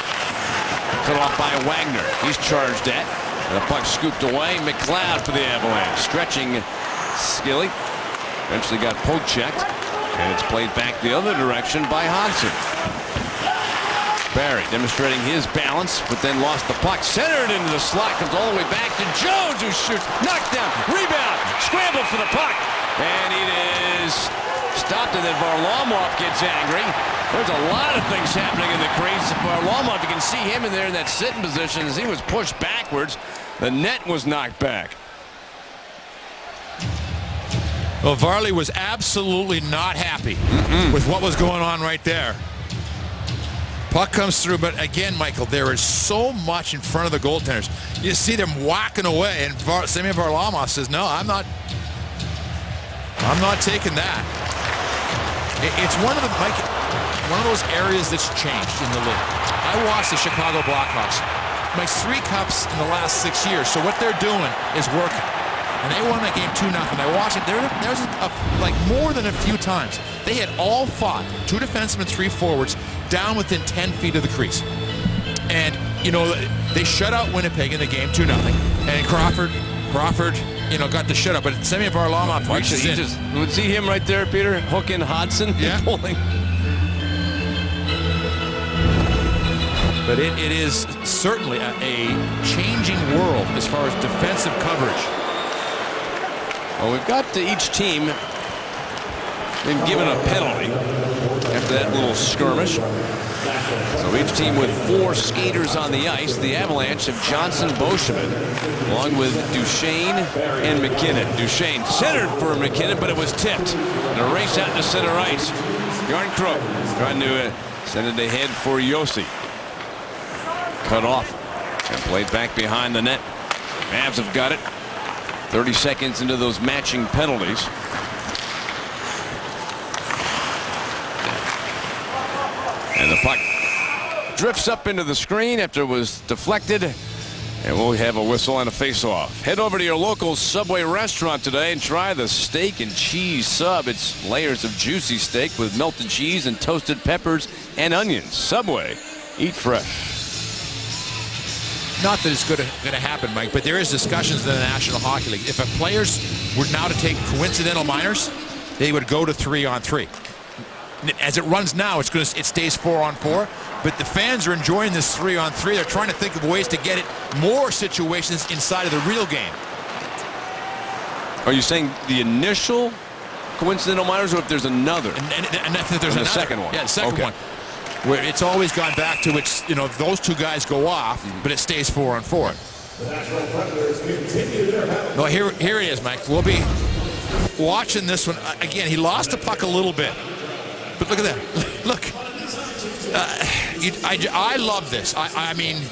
Cut off by Wagner. He's charged at. And the puck scooped away. McLeod for the Avalanche. Stretching Skilly. Eventually got poke checked. And it's played back the other direction by Hodgson. Barry demonstrating his balance, but then lost the puck. Centered into the slot. Comes all the way back to Jones, who shoots. Knocked down. Rebound. Scrambled for the puck. And it is stopped, and then Varlamov gets angry. There's a lot of things happening in the crease. Varlamov, you can see him in there in that sitting position as he was pushed backwards. The net was knocked back. Well, Varley was absolutely not happy with what was going on right there. Puck comes through, but again, Michael, there is so much in front of the goaltenders. You see them whacking away, and Semyon Varlamov says, "No, I'm not taking that." It's one of those areas that's changed in the league. I watched the Chicago Blackhawks, like 3 cups in the last 6 years. So what they're doing is working. And they won that game 2-0. I watched it. There was like more than a few times. They had all fought, 2 defensemen, 3 forwards, down within 10 feet of the crease. And, you know, they shut out Winnipeg in the game 2-0. And Crawford, you know, got the shutout. But Semyon Varlamov reaches in. Would see him right there, Peter, hooking Hodgson. Yeah. Pulling. But it is certainly a changing world as far as defensive coverage. Well, we've got to each team been given a penalty after that little skirmish. So each team with 4 skaters on the ice. The Avalanche have Johnson, Beauchemin, along with Duchesne and McKinnon. Duchesne centered for McKinnon, but it was tipped. And a race out to center ice. Yarncrook trying to send it ahead for Josi. Cut off and played back behind the net. Mavs have got it. 30 seconds into those matching penalties. And the puck drifts up into the screen after it was deflected. And we'll have a whistle and a face-off. Head over to your local Subway restaurant today and try the steak and cheese sub. It's layers of juicy steak with melted cheese and toasted peppers and onions. Subway. Eat fresh. Not that it's going to happen, Mike, but there is discussions in the National Hockey League. If players were now to take coincidental minors, they would go to 3-on-3. As it runs now, it stays 4-on-4, but the fans are enjoying this 3-on-3. They're trying to think of ways to get it more situations inside of the real game. Are you saying the initial coincidental minors, or if there's another? And there's the another second one. Yeah, the second Okay. one. Where it's always gone back to if those two guys go off, but it stays 4-on-4. Well, here it is, Mike. We'll be watching this one again. He lost the puck a little bit, but look at that. Look, I love this. I mean,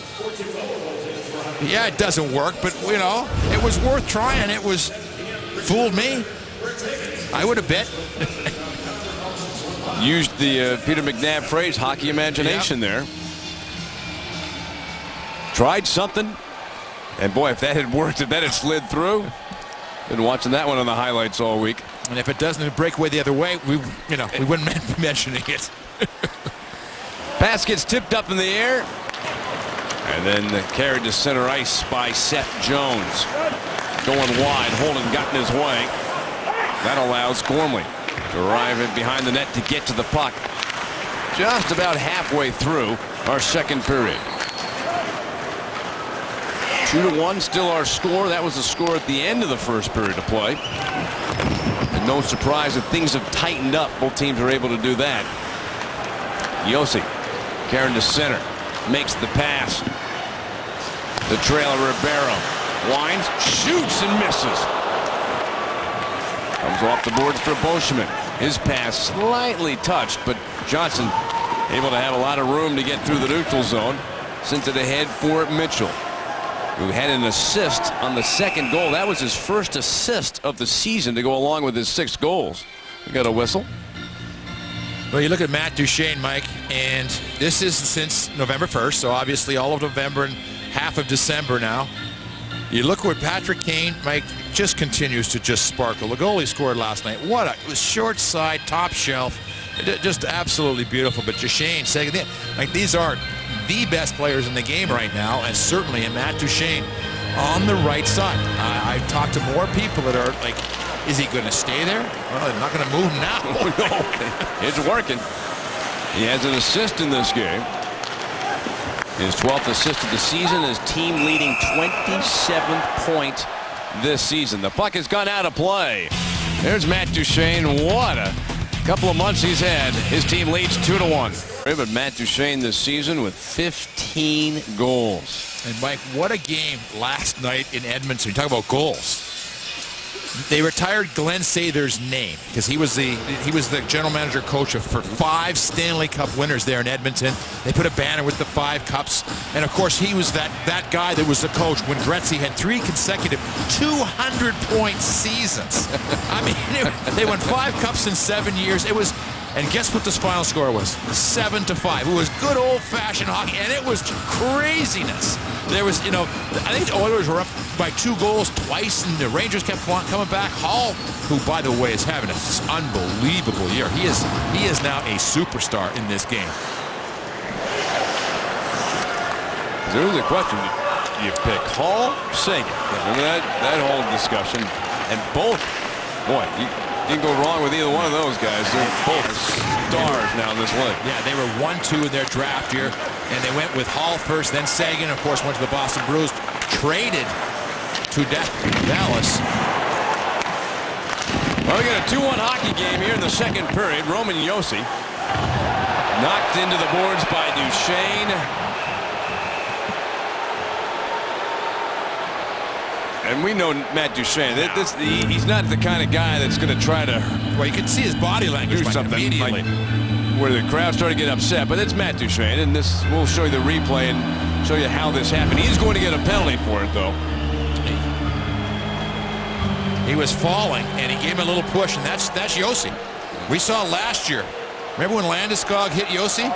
yeah, it doesn't work, but it was worth trying. It was fooled me. I would have bet. Used the Peter McNabb phrase, hockey imagination there. Tried something, and boy, if that had worked, if that had slid through, been watching that one on the highlights all week. And if it doesn't break away the other way, we wouldn't be mentioning it. Pass gets tipped up in the air, and then carried to center ice by Seth Jones. Going wide, Holden got in his way. That allows Gormley to arrive in behind the net to get to the puck. Just about halfway through our second period. 2-1, still our score. That was the score at the end of the first period of play. And no surprise that things have tightened up. Both teams are able to do that. Josi carrying to center, makes the pass. The trail of Ribeiro. Winds, shoots, and misses. Comes off the boards for Boschman. His pass slightly touched, but Johnson able to have a lot of room to get through the neutral zone. Sent it ahead for Mitchell, who had an assist on the second goal. That was his first assist of the season to go along with his 6 goals. We got a whistle. Well, you look at Matt Duchene, Mike, and this is since November 1st, so obviously all of November and half of December now. You look what Patrick Kane, Mike, just continues to just sparkle. The goal he scored last night, it was short side, top shelf, just absolutely beautiful. But Duchene, second, like these are the best players in the game right now, and certainly in Matt Duchene on the right side. I've talked to more people that are like, is he going to stay there? Well, they're not going to move him now. No, it's working. He has an assist in this game. His 12th assist of the season, his team leading 27th point this season. The puck has gone out of play. There's Matt Duchene. What a couple of months he's had. His team leads 2-1. But Matt Duchene this season with 15 goals. And Mike, what a game last night in Edmonton. You talk about goals. They retired Glenn Sather's name because he was the general manager coach for 5 Stanley Cup winners there in Edmonton. They put a banner with the 5 cups, and of course he was that guy that was the coach when Gretzky had 3 consecutive 200-point seasons. I mean, they won 5 cups in 7 years. It was. And guess what the final score was? 7-5. It was good old-fashioned hockey, and it was craziness. There was, I think the Oilers were up by 2 goals twice, and the Rangers kept coming back. Hall, who, by the way, is having an unbelievable year. He is now a superstar in this game. There was a question. You pick Hall, Seguin. Remember that whole discussion. And both, boy, you didn't go wrong with either one of those guys. They're both stars now in this league. Yeah, they were 1-2 in their draft year, and they went with Hall first, then Seguin, of course, went to the Boston Bruins, traded to Dallas. Well, we got a 2-1 hockey game here in the second period. Roman Josi knocked into the boards by Duchene. And we know Matt Duchene. He's not the kind of guy that's going to try to. Well, you can see his body language do something immediately. Like where the crowd started to get upset. But it's Matt Duchene, and this we'll show you the replay and show you how this happened. He's going to get a penalty for it, though. He was falling, and he gave him a little push, and that's Josi. We saw last year. Remember when Landeskog hit Josi?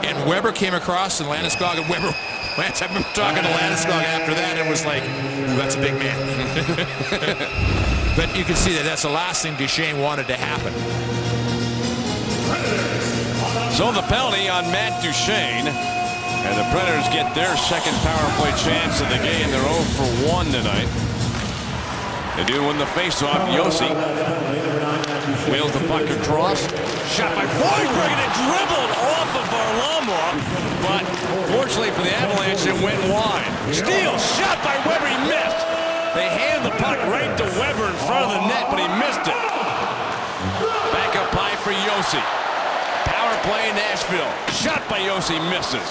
And Weber came across, and Landeskog and Weber. I remember talking to Landeskog after that, and it was like, that's a big man. But you can see that's the last thing Duchene wanted to happen. So the penalty on Matt Duchene, and the Predators get their second power play chance of the game. They're 0 for 1 tonight. They do win the faceoff. Josi wheels the puck across. Shot by Forsberg, and it dribbled off of Varlamov. But fortunately for the Avalanche, it went wide. Steal, shot by Weber, he missed. They handed the puck right to Weber in front of the net, but he missed it. Back up high for Josi. Power play Nashville. Shot by Josi, misses.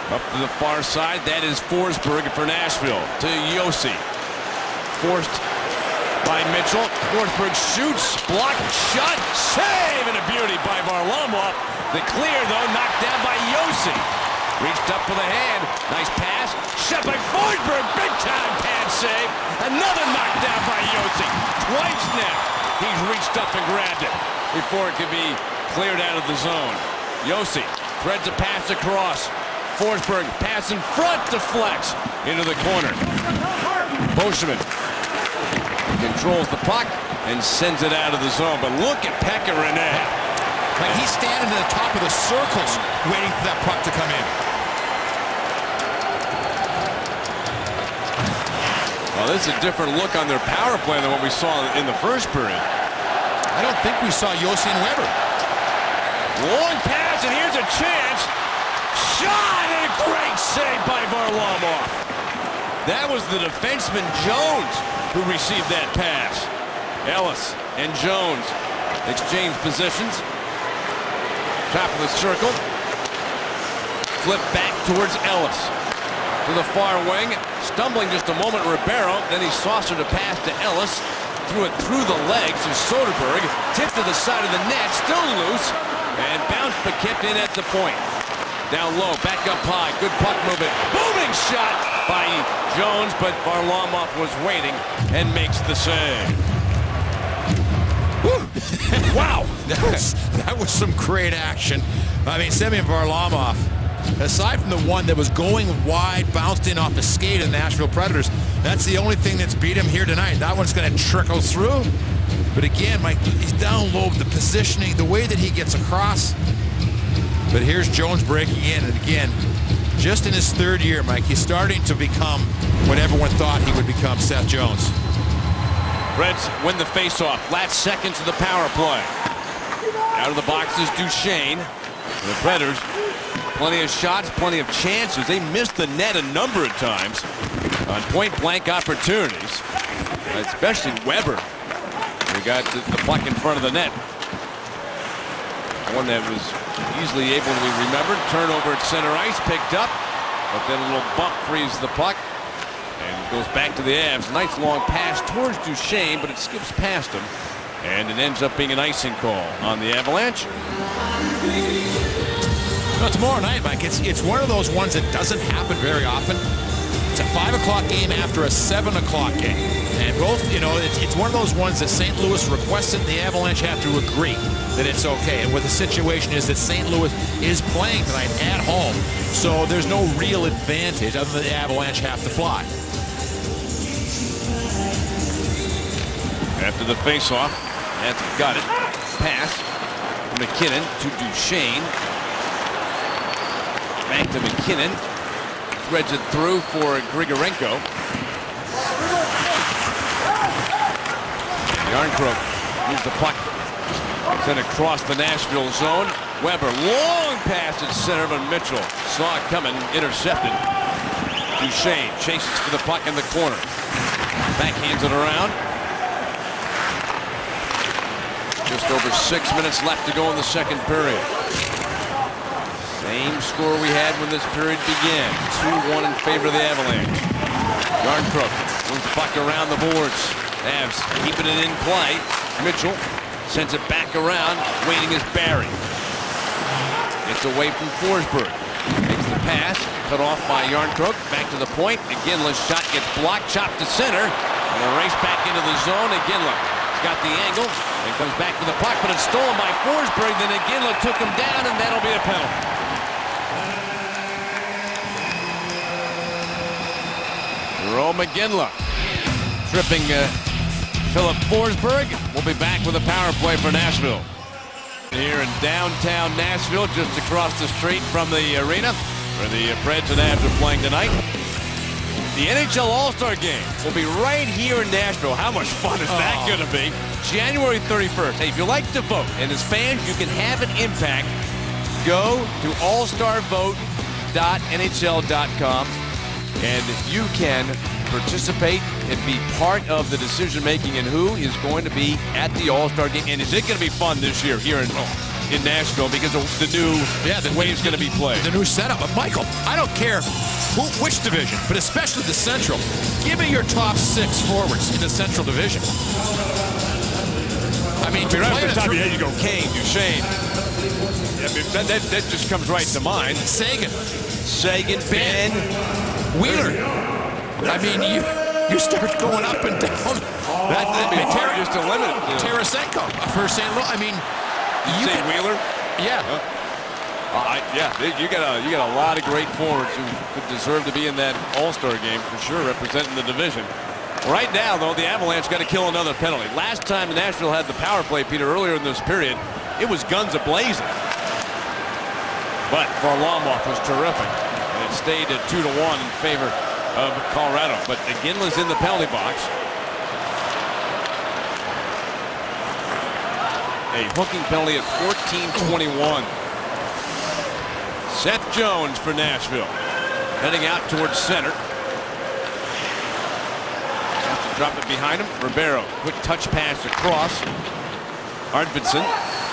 Up to the far side, that is Forsberg for Nashville. To Josi. Forced by Mitchell. Forsberg shoots, blocked, shot, save, and a beauty by Varlamov. The clear, though, knocked down by Josi. Reached up for the hand. Nice pass. Shot by Forsberg. Big time pad save. Another knockdown by Josi. Twice now. He's reached up and grabbed it before it could be cleared out of the zone. Josi threads a pass across. Forsberg pass in front, deflects into the corner. Boschman controls the puck and sends it out of the zone. But look at Pekka Rinne. Like he's standing at the top of the circles waiting for that puck to come in. Well, this is a different look on their power play than what we saw in the first period. I don't think we saw Josi and Weber. Long pass, and here's a chance. Shot, and a great save by Varlamov. That was the defenseman Jones who received that pass. Ellis and Jones exchange positions. Top of the circle. Flip back towards Ellis. To the far wing. Stumbling just a moment, Ribeiro. Then he saucered a pass to Ellis. Threw it through the legs of Soderberg. Tipped to the side of the net. Still loose. And bounced but kept in at the point. Down low, back up high. Good puck movement. Booming shot by Jones, but Varlamov was waiting and makes the save. Wow, that was some great action. I mean, Semyon Varlamov, aside from the one that was going wide, bounced in off the skate of the Nashville Predators, that's the only thing that's beat him here tonight. That one's going to trickle through. But again, Mike, he's down low, the positioning, the way that he gets across. But here's Jones breaking in, and again, just in his third year, Mike, he's starting to become what everyone thought he would become, Seth Jones. Reds win the faceoff. Last seconds of the power play. Out of the box is Duchesne. The Predators, plenty of shots, plenty of chances. They missed the net a number of times on point-blank opportunities, especially Weber. We got the puck in front of the net. One that was easily able to be remembered. Turnover at center ice, picked up, but then a little bump frees the puck and goes back to the Avs. Nice long pass towards Duchesne, but it skips past him, and it ends up being an icing call on the Avalanche. Well, tomorrow night, Mike, it's one of those ones that doesn't happen very often. It's a 5 o'clock game after a 7 o'clock game. And both, you know, it's one of those ones that St. Louis requested, the Avalanche have to agree that it's okay. And what the situation is that St. Louis is playing tonight at home, so there's no real advantage other than the Avalanche have to fly. After the faceoff, that's got it. Pass from McKinnon to Duchesne. Back to McKinnon. Threads it through for Grigorenko. Yarncroke moves the puck. Sent across the Nashville zone. Weber, long pass at center, but Mitchell saw it coming, intercepted. Duchesne chases for the puck in the corner. Backhands it around. Just over 6 minutes left to go in the second period. Same score we had when this period began. 2-1 in favor of the Avalanche. Yarncroke moves the puck around the boards. Avs keeping it in play. Mitchell sends it back around. Waiting is Barry. Gets away from Forsberg. Makes the pass. Cut off by Yarncroke. Back to the point. Iginla's shot gets blocked. Chopped to center. And a race back into the zone. Iginla got the angle. And comes back to the puck. But it's stolen by Forsberg. Then Iginla took him down. And that'll be a penalty. Jarome Iginla tripping Philip Forsberg. We'll be back with a power play for Nashville. Here in downtown Nashville, just across the street from the arena where the Preds and Avs are playing tonight. The NHL All-Star Game will be right here in Nashville. How much fun is that going to be? January 31st. Hey, if you like to vote, and as fans, you can have an impact, go to allstarvote.nhl.com. And you can participate and be part of the decision-making and who is going to be at the All-Star game. And is it going to be fun this year here in Nashville because of the new way it's going to be played? The new setup. But Michael, I don't care which division, but especially the Central. Give me your top 6 forwards in the Central Division. I mean, right off the top of your head, you go Kane, Duchesne. I mean, that just comes right to mind. Sagan, Ben, Wheeler. I mean, you start going up and down. That'd be hard just to limit it. Tarasenko for St. Louis. I mean, you say Wheeler? Yeah. You got a lot of great forwards who could deserve to be in that All-Star game for sure, representing the division. Right now, though, the Avalanche got to kill another penalty. Last time Nashville had the power play, Peter, earlier in this period, it was guns a-blazing. But Varlamov was terrific, and it stayed at 2-1 in favor of Colorado. But Iginla's in the penalty box. A hooking penalty at 14:21. Seth Jones for Nashville. Heading out towards center. Has to drop it behind him. Ribeiro. Quick touch pass across. Arvidsson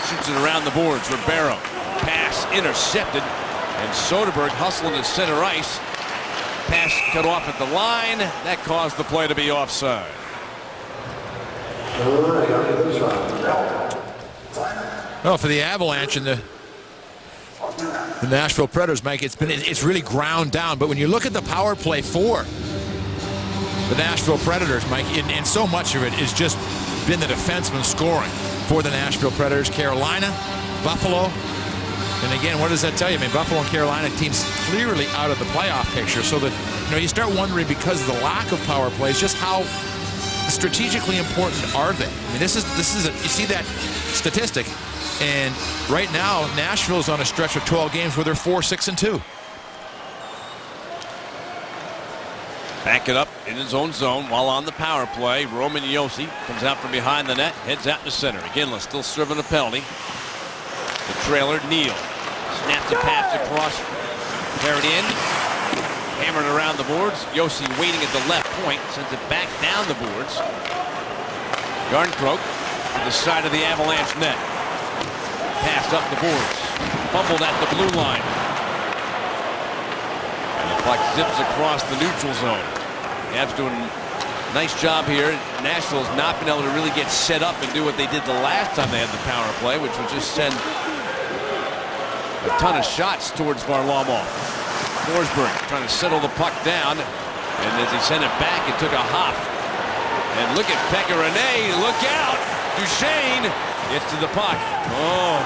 shoots it around the boards. Ribeiro. Pass intercepted. And Soderberg hustling to center ice. Pass cut off at the line. That caused the play to be offside. Well, for the Avalanche and the Nashville Predators, Mike, it's really ground down. But when you look at the power play for the Nashville Predators, Mike, and so much of it has just been the defenseman scoring for the Nashville Predators. Carolina, Buffalo, and again, what does that tell you? I mean, Buffalo and Carolina teams clearly out of the playoff picture. So that you start wondering, because of the lack of power plays, just how strategically important are they? I mean, this is you see that statistic. And right now, Nashville is on a stretch of 12 games where they're 4-6-2. Back it up in his own zone while on the power play. Roman Josi comes out from behind the net, heads out to center. Iginla still serving a penalty. The trailer, Neal. Snaps a pass across. Carried in. Hammered around the boards. Josi waiting at the left point. Sends it back down the boards. Yarncroke to the side of the Avalanche net. Passed up the boards. Fumbled at the blue line. And the puck zips across the neutral zone. Avs doing a nice job here. Nashville's not been able to really get set up and do what they did the last time they had the power play, which was just send a ton of shots towards Varlamov. Forsberg trying to settle the puck down. And as he sent it back, it took a hop. And look at Pekka Rinne. Look out! Duchesne gets to the puck. Oh,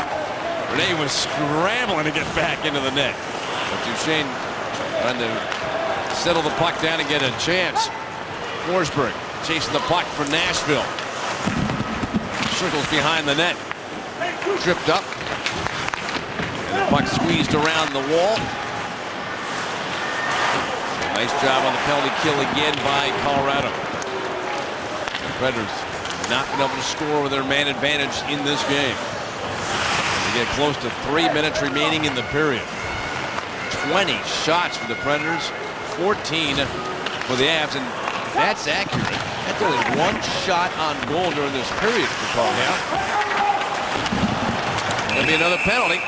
Rinne was scrambling to get back into the net. But Duchesne trying to settle the puck down and get a chance. Forsberg chasing the puck for Nashville. Circles behind the net. Tripped up. And the puck squeezed around the wall. Nice job on the penalty kill again by Colorado. The Predators not been able to score with their man advantage in this game. They get close to 3 minutes remaining in the period. 20 shots for the Predators, 14 for the Avs, and that's accurate. That's only 1 shot on goal during this period for Colorado. There'll be another penalty.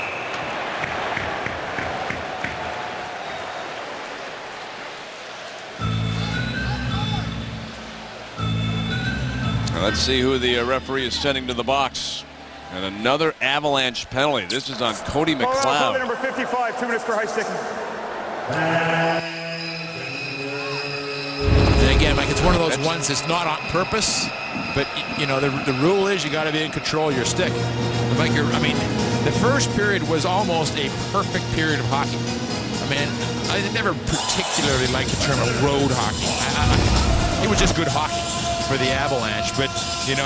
Let's see who the referee is sending to the box. And another Avalanche penalty. This is on Cody McLeod. Number 55, 2 minutes for high sticking. And again, Mike, it's one of those ones that's not on purpose, but the rule is you got to be in control of your stick. Mike, the first period was almost a perfect period of hockey. I mean, I never particularly liked the term of road hockey. It was just good hockey for the Avalanche, but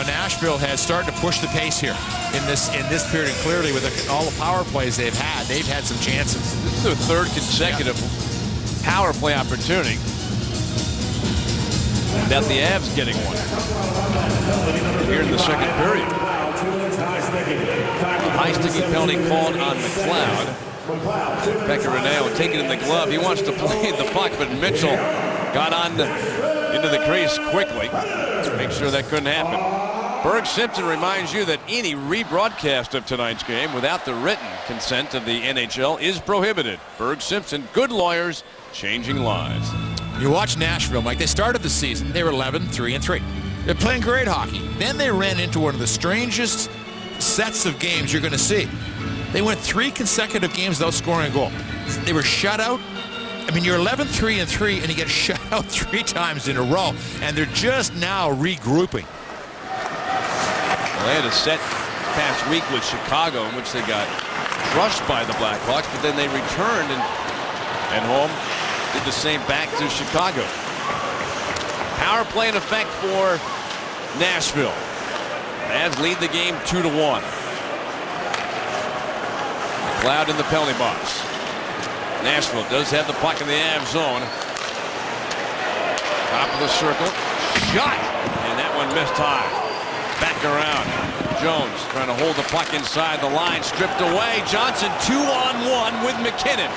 Nashville has started to push the pace here in this period, and clearly with all the power plays they've had some chances. This is their third consecutive power play opportunity. Without the Avs getting one here in the second period. High sticking penalty called on McLeod. Pekka Rinne will take it in the glove. He wants to play the puck, but Mitchell got on into the crease quickly to make sure that couldn't happen. Berg Simpson reminds you that any rebroadcast of tonight's game without the written consent of the NHL is prohibited. Berg Simpson, good lawyers, changing lives. You watch Nashville, Mike. They started the season. They were 11-3-3. They're playing great hockey. Then they ran into one of the strangest sets of games you're going to see. They went 3 consecutive games without scoring a goal. They were shut out. I mean, you're 11-3-3, and you get shut out 3 times in a row, and they're just now regrouping. Well, they had a set past week with Chicago in which they got crushed by the Blackhawks, but then they returned and home did the same back to Chicago. Power play in effect for Nashville. Avs lead the game 2-1. McLeod in the penalty box. Nashville does have the puck in the Avs zone. Top of the circle. Shot! And that one missed high. Back around. Jones trying to hold the puck inside the line. Stripped away. Johnson 2-on-1 with McKinnon.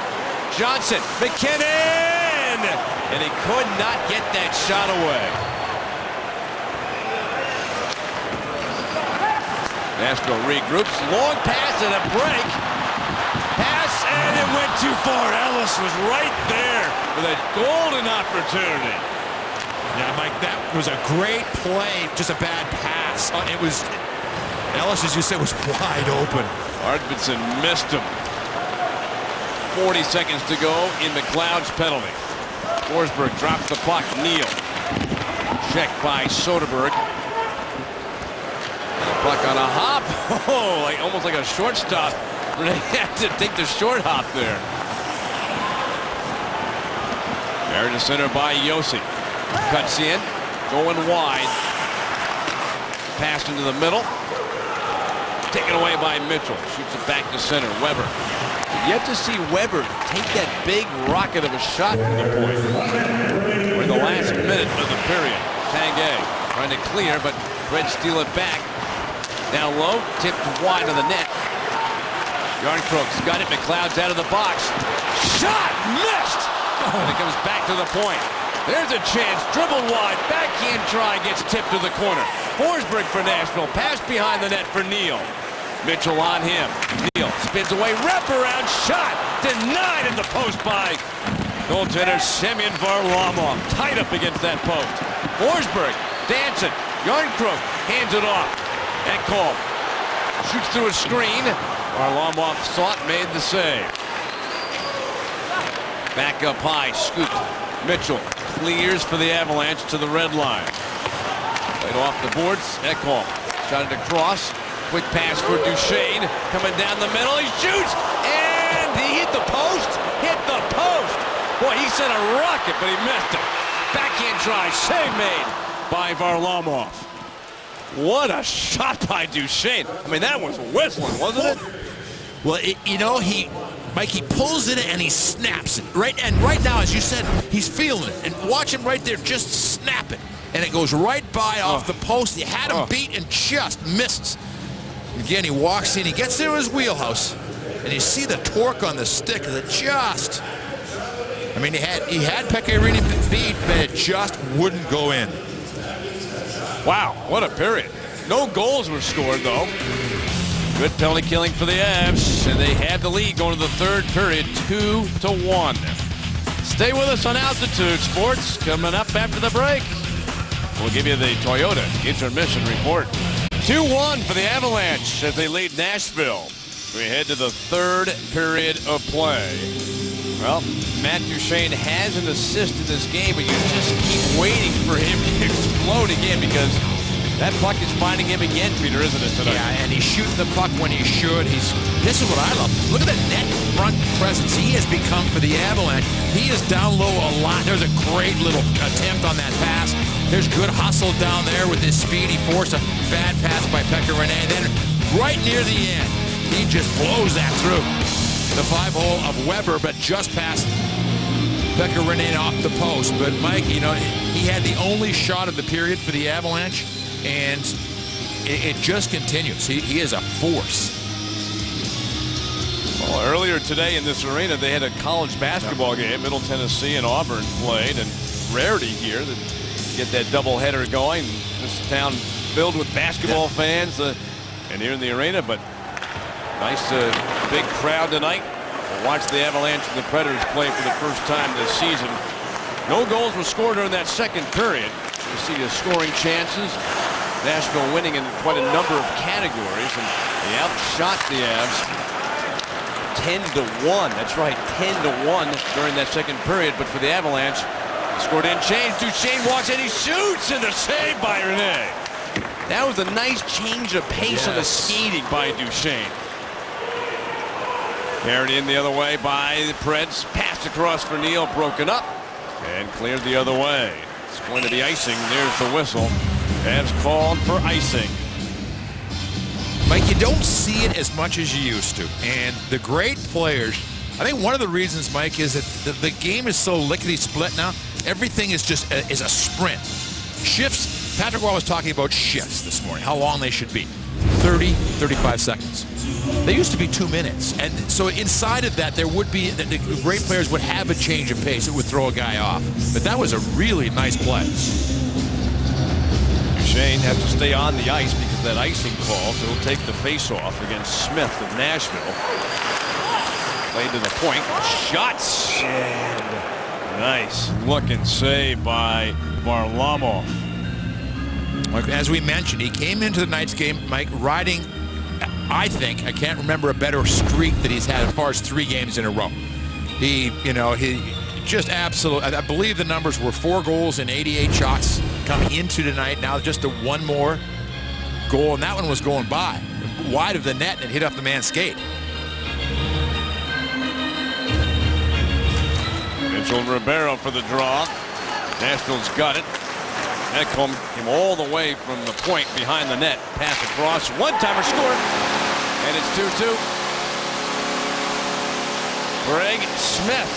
Johnson. McKinnon! And he could not get that shot away. Nashville regroups. Long pass and a break. Pass and it went too far. Ellis was right there with a golden opportunity. Yeah, Mike, that was a great play, just a bad pass. It was, Ellis, as you said, was wide open. Arvidsson missed him. 40 seconds to go in McLeod's penalty. Forsberg drops the puck. Neal. Checked by Soderberg. And the puck on a hop. Oh, almost like a shortstop. They had to take the short hop there. There to center by Yossi. Cuts in, going wide. Passed into the middle. Taken away by Mitchell. Shoots it back to center. Weber. Yet to see Weber take that big rocket of a shot from the point. We're in the last minute of the period. Tanguay trying to clear, but Red steal it back. Down low, tipped wide of the net. Yarncroke's got it. McLeod's out of the box. Shot! Missed! And it comes back to the point. There's a chance. Dribble wide. Backhand try. Gets tipped to the corner. Forsberg for Nashville. Pass behind the net for Neal. Mitchell on him. Neal spins away. Wraparound shot. Denied at the post by goaltender Semyon Varlamov. Tight up against that post. Forsberg dancing. Yarncroke hands it off. Ekholm shoots through a screen. Varlamov sought, made the save. Back up high. Scooped. Mitchell clears for the Avalanche to the red line. Played off the boards. Ekholm shot it across. Quick pass for Duchesne. Coming down the middle. He shoots. And he hit the post. Hit the post. Boy, he sent a rocket, but he missed it. Backhand try. Save made by Varlamov. What a shot by Duchesne. I mean, that was whistling, wasn't it? Well, Mike, he pulls it and he snaps it. Right now, as you said, he's feeling it. And watch him right there just snap it. And it goes right by off the post. He had him beat and just misses. Again, he walks in. He gets there in his wheelhouse. And you see the torque on the stick that just... I mean, he had Pekka Rinne beat, but it just wouldn't go in. Wow, what a period. No goals were scored, though. Good penalty killing for the Avs, and they have the lead going to the third period, 2-1. Stay with us on Altitude Sports. Coming up after the break, we'll give you the Toyota intermission report. 2-1 for the Avalanche as they lead Nashville. We head to the third period of play. Well, Matt Duchesne has an assist in this game, but you just keep waiting for him to explode again because that puck is finding him again, Peter, isn't it, tonight? Yeah, and he's shooting the puck when he should. This is what I love. Look at the net front presence he has become for the Avalanche. He is down low a lot. There's a great little attempt on that pass. There's good hustle down there with his speed. He forced a bad pass by Pekka Rinne. Then right near the end, he just blows that through. The 5-hole of Weber, but just past Pekka Rinne off the post. But Mike, he had the only shot of the period for the Avalanche, and it just continues. He is a force. Well, earlier today in this arena, they had a college basketball game. Middle Tennessee and Auburn played, and rarity here to get that doubleheader going. This town filled with basketball fans and here in the arena, but nice big crowd tonight. We'll watch the Avalanche and the Predators play for the first time this season. No goals were scored during that second period. You see the scoring chances. Nashville winning in quite a number of categories, and they outshot the Avs 10-1. That's right, 10-1 during that second period. But for the Avalanche, scored in change. Duchesne walks in, he shoots, and the save by Rene. That was a nice change of pace on the skating by Duchesne. Carried in the other way by the Preds. Passed across for Neal, broken up, and cleared the other way. It's going to be icing. There's the whistle. Avs called for icing. Mike, you don't see it as much as you used to. And the great players, I think one of the reasons, Mike, is that the game is so lickety-split now. Everything is just is a sprint. Shifts, Patrick Roy was talking about shifts this morning, how long they should be. 30, 35 seconds. They used to be 2 minutes. And so inside of that, there would be, the great players would have a change of pace. It would throw a guy off. But that was a really nice play. Duchesne has to stay on the ice because of that icing call, so he'll take the face-off against Smith of Nashville. Played to the point. Shots! And nice looking save by Varlamov. As we mentioned, he came into tonight's game, Mike, riding, I think, I can't remember a better streak that he's had as far as 3 games in a row. He just absolutely, I believe the numbers were 4 goals and 88 shots coming into tonight. Now just a 1 more goal, and that one was going by, wide of the net, and hit off the man's skate. Mitchell Ribeiro for the draw. Nashville's got it. Ekholm came all the way from the point behind the net. Pass across. One-timer scored. And it's 2-2. Greg Smith.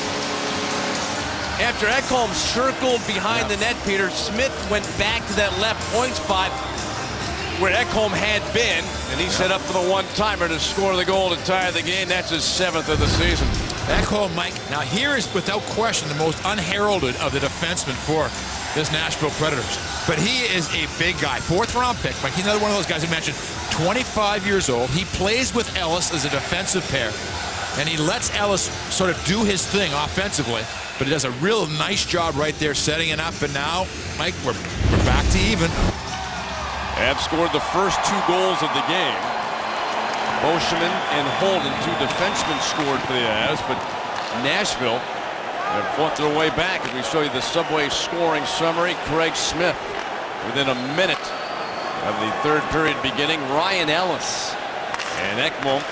After Ekholm circled behind the net, Peter, Smith went back to that left point spot where Ekholm had been, and he set up for the one-timer to score the goal to tie the game. That's his 7th of the season. Ekholm, Mike, now here is without question the most unheralded of the defensemen for this Nashville Predators. But he is a big guy. 4th-round pick. Mike, he's another one of those guys I mentioned. 25 years old. He plays with Ellis as a defensive pair, and he lets Ellis sort of do his thing offensively, but he does a real nice job right there setting it up. And now, Mike, we're back to even. Avs scored the first 2 goals of the game. Boschman and Holden, 2 defensemen, scored for the Avs, but Nashville have fought their way back. As we show you the Subway scoring summary, Craig Smith within a minute of the 3rd period beginning. Ryan Ellis and Ekholm,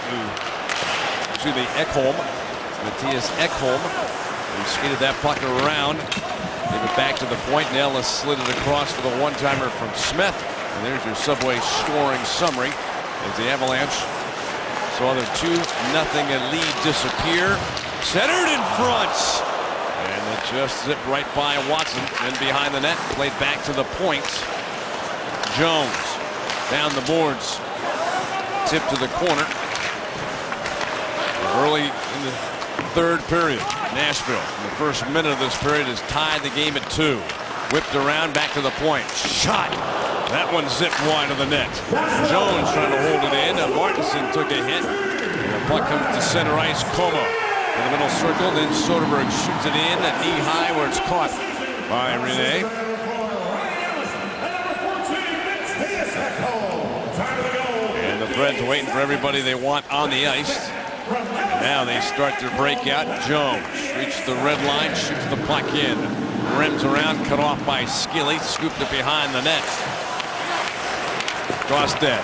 Matthias Ekholm, who skated that puck around, gave it back to the point, and Ellis slid it across for the one-timer from Smith. And there's your Subway scoring summary as the Avalanche saw their 2-0 lead disappear. Centered in front. And it just zipped right by Watson. Then behind the net, played back to the point. Jones down the boards. Tip to the corner. Early in the 3rd period, Nashville, in the first minute of this period, has tied the game at 2. Whipped around, back to the point. Shot. That one zipped wide of the net. Jones trying to hold it in. Martinson took a hit. And the puck comes to center ice. Como in the middle circle. Then Soderberg shoots it in at knee high where it's caught by Rene. And the Preds waiting for everybody they want on the ice. Now they start their breakout. Jones reaches the red line, shoots the puck in. Rims around, cut off by Skilly, scooped it behind the net. Gostad,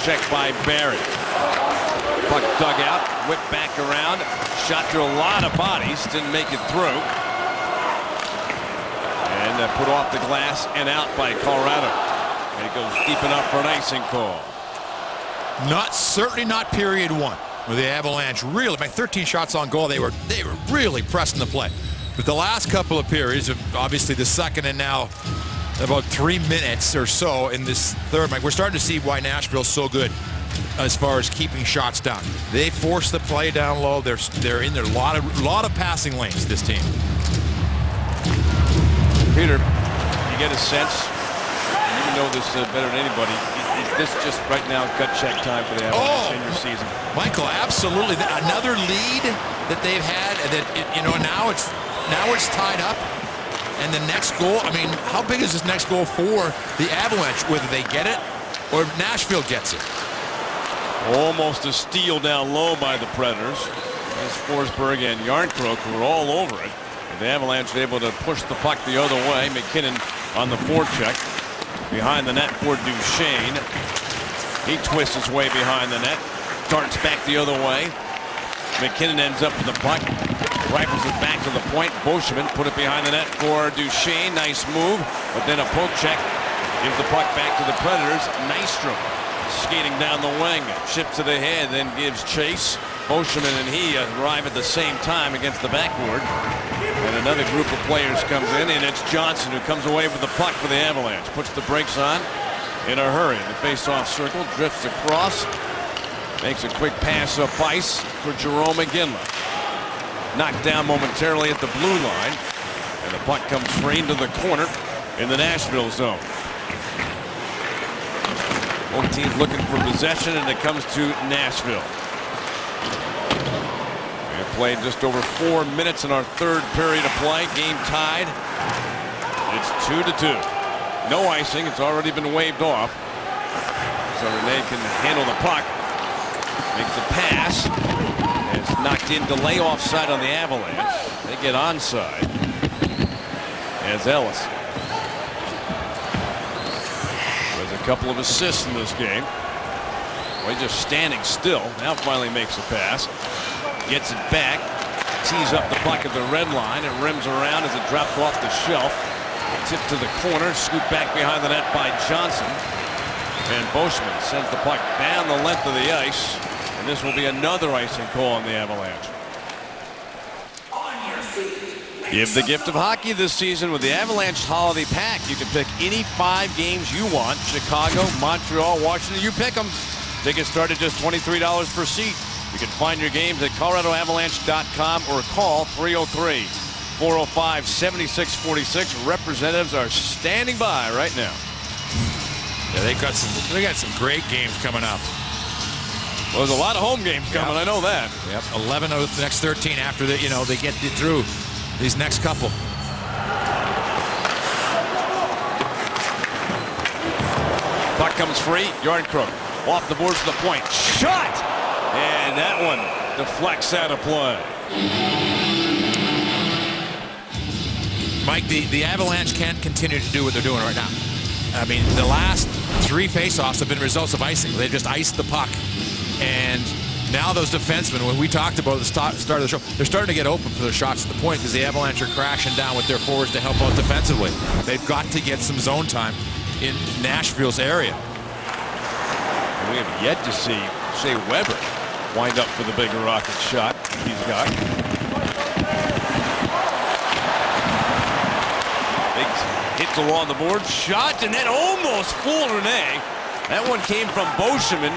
checked by Barry. Puck dug out, whipped back around, shot through a lot of bodies, didn't make it through. And put off the glass and out by Colorado. And it goes deep enough for an icing call. Certainly not period 1, where the Avalanche really, by 13 shots on goal, they were really pressing the play. But the last couple of periods, obviously the second and now about 3 minutes or so in this third, Mike, we're starting to see why Nashville's so good as far as keeping shots down. They force the play down low. They're in there a lot of passing lanes, this team. Peter, you get a sense, you know this better than anybody, is this just right now gut check time for the Avalanche in your season? Michael, absolutely. Another lead that they've had, now it's tied up. And the next goal, I mean, how big is this next goal for the Avalanche, whether they get it or Nashville gets it? Almost a steal down low by the Predators. As Forsberg and Yarncroke were all over it. And the Avalanche able to push the puck the other way. McKinnon on the forecheck. Behind the net for Duchesne. He twists his way behind the net. Darts back the other way. McKinnon ends up with the puck. Rifles it back to the point. Beauchemin put it behind the net for Duchesne. Nice move. But then a poke check. Gives the puck back to the Predators. Nystrom skating down the wing. Chips to the head. Then gives chase. Beauchemin and he arrive at the same time against the backboard. And another group of players comes in. And it's Johnson who comes away with the puck for the Avalanche. Puts the brakes on in a hurry. The face-off circle. Drifts across. Makes a quick pass up ice for Jarome Iginla. Knocked down momentarily at the blue line. And the puck comes free into the corner in the Nashville zone. Both teams looking for possession, and it comes to Nashville. We have played just over 4 minutes in our third period of play. Game tied. It's 2-2. No icing. It's already been waved off. So Rene can handle the puck. Makes the pass. And it's knocked in. Delay offside on the Avalanche. They get onside. As Ellis. There's a couple of assists in this game. Well, he's just standing still. Now finally makes a pass. Gets it back. Tees up the puck at the red line. It rims around as it dropped off the shelf. Tip to the corner. Scoop back behind the net by Johnson. And Beauchemin sends the puck down the length of the ice. And this will be another icing call on the Avalanche. Give the gift of hockey this season with the Avalanche Holiday Pack. You can pick any 5 games you want. Chicago, Montreal, Washington, you pick them. Tickets start at just $23 per seat. You can find your games at ColoradoAvalanche.com or call 303-405-7646. Representatives are standing by right now. Yeah, they got some great games coming up. Well, there's a lot of home games coming. I know that. Yep, 11 of the next 13 after that. They get you through these next couple. Puck comes free. Yarncroke off the boards to the point. Shot! And that one deflects out of play. Mike, the Avalanche can't continue to do what they're doing right now. I mean, the last 3 faceoffs have been results of icing. They've just iced the puck. And now those defensemen, when we talked about at the start of the show, they're starting to get open for their shots at the point because the Avalanche are crashing down with their forwards to help out defensively. They've got to get some zone time in Nashville's area. We have yet to see Shea Weber wind up for the big rocket shot he's got. Big hits along the board, shot, and then almost fooled Rene. That one came from Beauchemin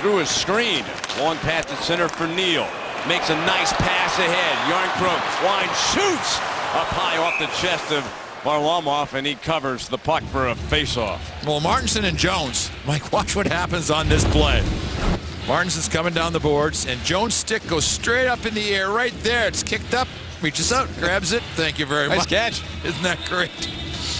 through his screen. Long pass to center for Neal. Makes a nice pass ahead. Yarncroke winds, shoots up high off the chest of Varlamov, and he covers the puck for a face-off. Well, Martinson and Jones, Mike, watch what happens on this play. Martinson's coming down the boards, and Jones' stick goes straight up in the air right there. It's kicked up, reaches out, grabs it. Thank you very much. Nice catch. Isn't that great?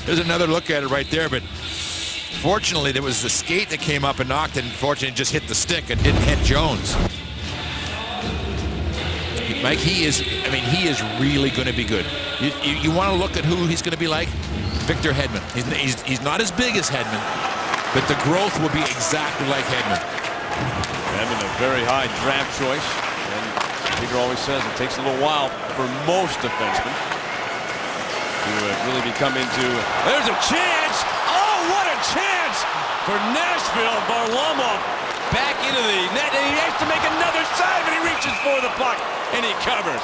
There's another look at it right there, but fortunately, there was the skate that came up and knocked it, and fortunately just hit the stick and didn't hit Jones. Mike, he is really going to be good. You want to look at who he's going to be like? Victor Hedman. He's not as big as Hedman, but the growth will be exactly like Hedman. Hedman, a very high draft choice. And Peter always says it takes a little while for most defensemen to really become into. There's a chance! Oh, what a chance for Nashville. Varlamov back into the net, and he has to make another save, and he reaches for the puck, and he covers.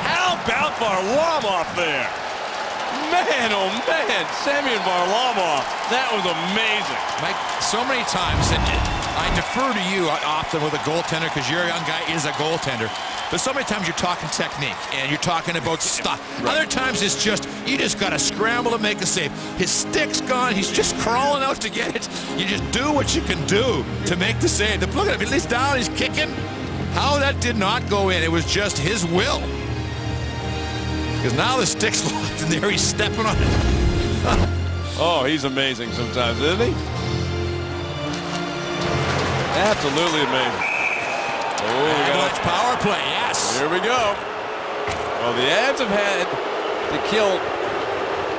How about Varlamov there? Man, oh man, Semyon Varlamov. That was amazing. Mike, so many times, and I defer to you often with a goaltender because your young guy is a goaltender. But so many times you're talking technique and you're talking about stuff. Right. Other times it's just, you just got to scramble to make a save. His stick's gone. He's just crawling out to get it. You just do what you can do to make the save. Look at him. At least down. He's kicking. How that did not go in. It was just his will. Because now the stick's locked and there he's stepping on it. Oh, he's amazing sometimes, isn't he? Absolutely amazing. Oh, we got a power play, yes. Here we go. Well, the Avs have had to kill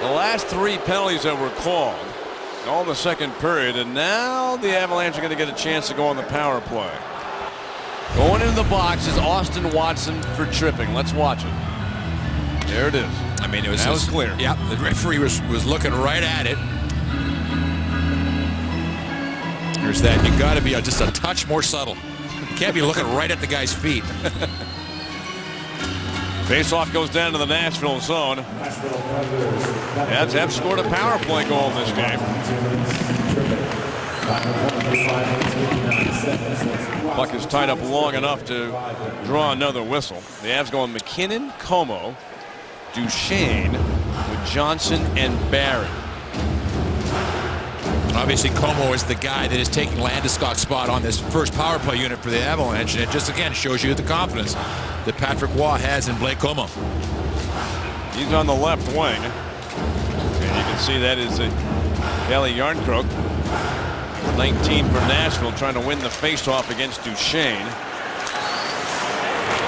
the last 3 penalties that were called all in the second period, and now the Avalanche are going to get a chance to go on the power play. Going into the box is Austin Watson for tripping. Let's watch it. There it is. I mean, that was clear. Yep, the referee was looking right at it. There's that. You got to be just a touch more subtle. You can't be looking right at the guy's feet. Faceoff goes down to the Nashville zone. Avs have scored a power play goal in this game. Puck is tied up long enough to draw another whistle. The Avs going McKinnon, Como, Duchesne with Johnson and Barry. Obviously, Como is the guy that is taking Landeskog's spot on this first power play unit for the Avalanche, and it just again shows you the confidence that Patrick Waugh has in Blake Como. He's on the left wing, and you can see that is Kelly Yarncroke, 19 for Nashville, trying to win the faceoff against Duchesne. And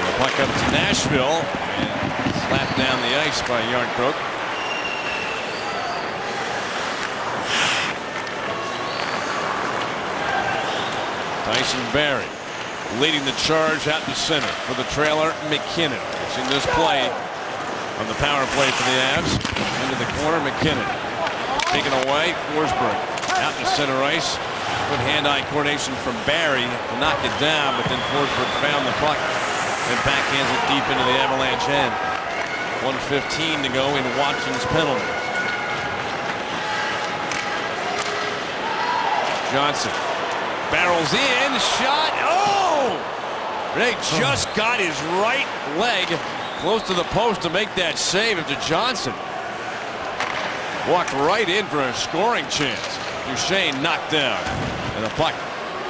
the puck up to Nashville and slapped down the ice by Yarncroke. Tyson Barrie leading the charge out to center for the trailer McKinnon. We've seen this play on the power play for the Avs. Into the corner, McKinnon taken away. Forsberg out to center ice. Good hand-eye coordination from Barrie to knock it down, but then Forsberg found the puck and backhands it deep into the Avalanche end. 1:15 to go in Watson's penalty. Johnson barrels in, shot, oh! They just got his right leg close to the post to make that save after Johnson walked right in for a scoring chance. Duchesne knocked down, and the puck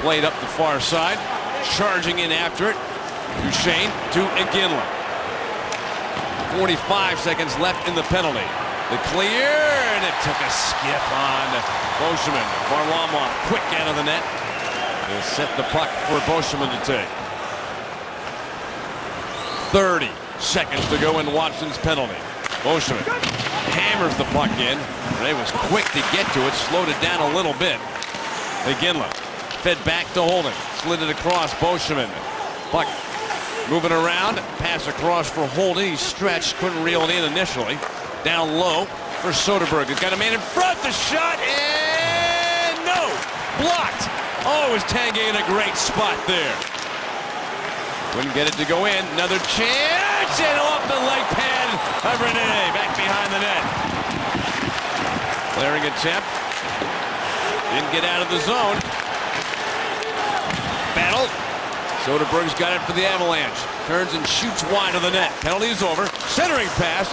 played up the far side, charging in after it. Duchesne to Iginla. 45 seconds left in the penalty. The clear, and it took a skip on Beauchemin. Varlamov quick out of the net. They set the puck for Beauchemin to take. 30 seconds to go in Watson's penalty. Beauchemin hammers the puck in. Ray was quick to get to it, slowed it down a little bit. Iginla fed back to Holding, slid it across Beauchemin. Puck moving around, pass across for Holding. He stretched, couldn't reel it in initially. Down low for Soderberg. He's got a man in front. The shot, and no, blocked. Oh, it was Tanguay in a great spot there. Couldn't get it to go in. Another chance, and off the leg pad of Rene, back behind the net. Clearing attempt. Didn't get out of the zone. Battle. Soderberg's got it for the Avalanche. Turns and shoots wide of the net. Penalty is over. Centering pass.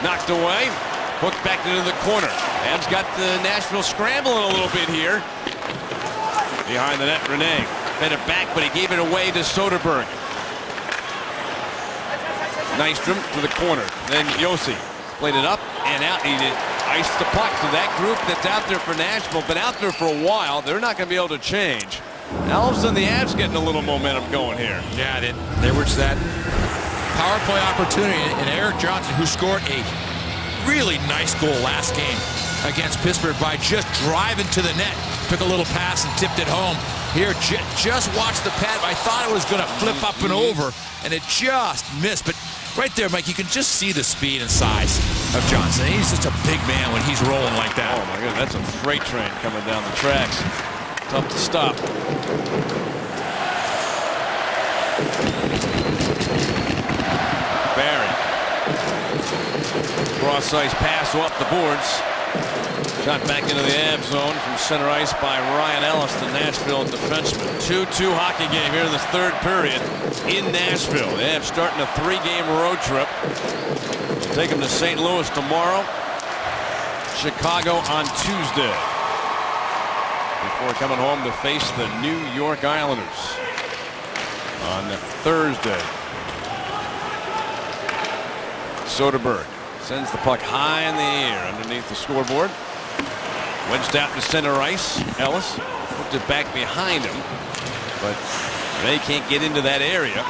Knocked away. Hooked back into the corner. Avs got the Nashville scrambling a little bit here. Behind the net, Rene fed it back, but he gave it away to Soderberg. Nystrom to the corner. Then Yossi played it up and out. He did ice the puck. So that group that's out there for Nashville, been out there for a while, they're not going to be able to change. Now all of a sudden the Avs getting a little momentum going here. Yeah, there was that power play opportunity, and Erik Johnson, who scored a really nice goal last game against Pittsburgh by just driving to the net, took a little pass and tipped it home. Here, just watch the pad. I thought it was going to flip up and over, and it just missed. But right there, Mike, you can just see the speed and size of Johnson. He's just a big man when he's rolling like that. Oh, my goodness, that's a freight train coming down the tracks. Tough to stop. Barrie. Cross ice pass off the boards. Shot back into the Avs zone from center ice by Ryan Ellis, the Nashville defenseman. 2-2 hockey game here in this third period in Nashville. The Avs starting a 3-game road trip. Take them to St. Louis tomorrow. Chicago on Tuesday. Before coming home to face the New York Islanders on Thursday. Soderberg sends the puck high in the air underneath the scoreboard. Wedged out to center ice. Ellis put it back behind him, but they can't get into that area.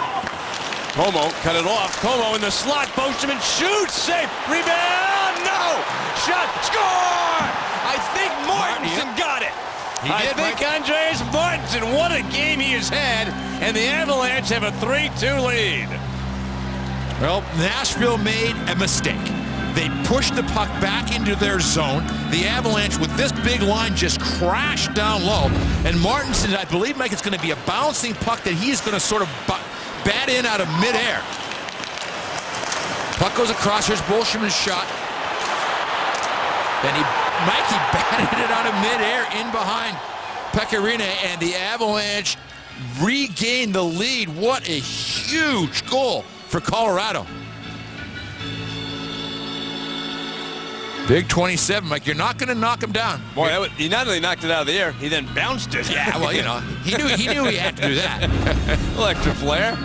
Como cut it off. Como in the slot. Beauchemin shoots. Safe. Rebound. No. Shot. Score. I think Martinson got it. I think Andreas Martinson, what a game he has had, and the Avalanche have a 3-2 lead. Well, Nashville made a mistake. They pushed the puck back into their zone. The Avalanche, with this big line, just crashed down low. And Martinson, I believe, Mike, it's going to be a bouncing puck that he's going to sort of bat in out of midair. Puck goes across. Here's Beauchemin's shot. And Mikey batted it out of midair in behind Pecorino, and the Avalanche regained the lead. What a huge goal for Colorado. Big 27, Mike. You're not going to knock him down. Boy, he not only knocked it out of the air, he then bounced it. Yeah, well, you know, he knew he had to do that. Electric flare.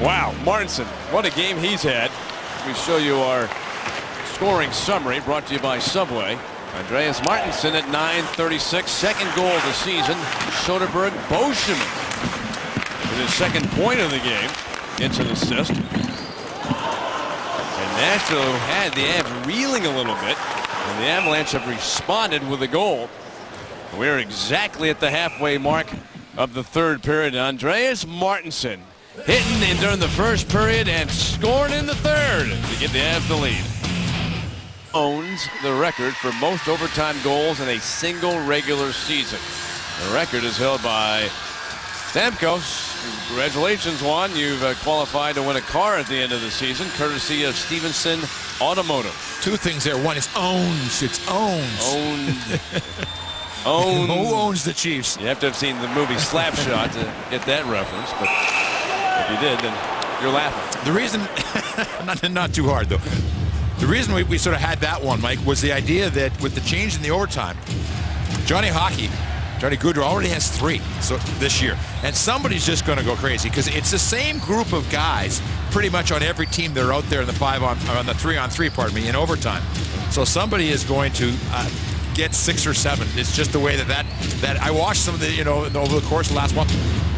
Wow, Martinson, what a game he's had. We show you our scoring summary brought to you by Subway. Andreas Martinson at 9:36, second goal of the season. Soderberg, Beauchemin with his second point of the game. It's an assist. And Nashville had the Avs reeling a little bit, and the Avalanche have responded with a goal. We're exactly at the halfway mark of the third period. Andreas Martinson hitting in during the first period and scoring in the third to give the Avs the lead. Owns the record for most overtime goals in a single regular season. The record is held by Stamkos. Congratulations, Juan. You've qualified to win a car at the end of the season, courtesy of Stevenson Automotive. Two things there. One is owns. It's owns. Owns. Who owns the Chiefs? You have to have seen the movie Slapshot to get that reference, but if you did, then you're laughing. The reason, not too hard though. The reason we sort of had that one, Mike, was the idea that with the change in the overtime, Johnny Gaudreau already has 3 this year, and somebody's just going to go crazy because it's the same group of guys pretty much on every team that are out there in the 3-on-3, pardon me, in overtime. So somebody is going to get 6 or 7. It's just the way that I watched some of the, over the course of the last month.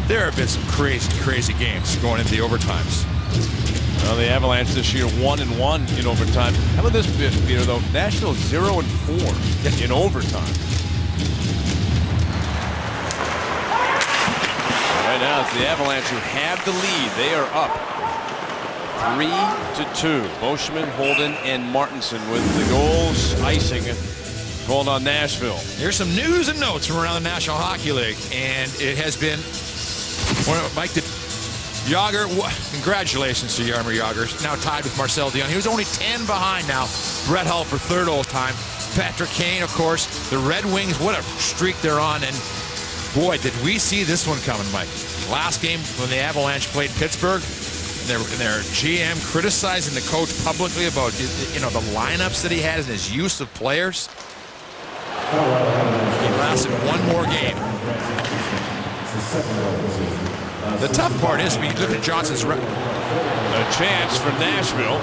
There have been some crazy games going into the overtimes. Well, the Avalanche this year 1-1 in overtime. How about this, Peter, though? Nashville 0-4 in overtime. Right now, it's the Avalanche who have the lead. They are up 3-2. Beauchemin, Holden, and Martinson with the goals. Icing called on Nashville. Here's some news and notes from around the National Hockey League, and it has been Mike Jágr. Congratulations to Jaromir Jágr, now tied with Marcel Dionne. He was only 10 behind now. Brett Hull for third all time. Patrick Kane, of course. The Red Wings, what a streak they're on. And boy, did we see this one coming, Mike. Last game when the Avalanche played Pittsburgh, their GM criticizing the coach publicly about the lineups that he had and his use of players. He lasted one more game. The tough part is when you look at Johnson's record. A chance for Nashville.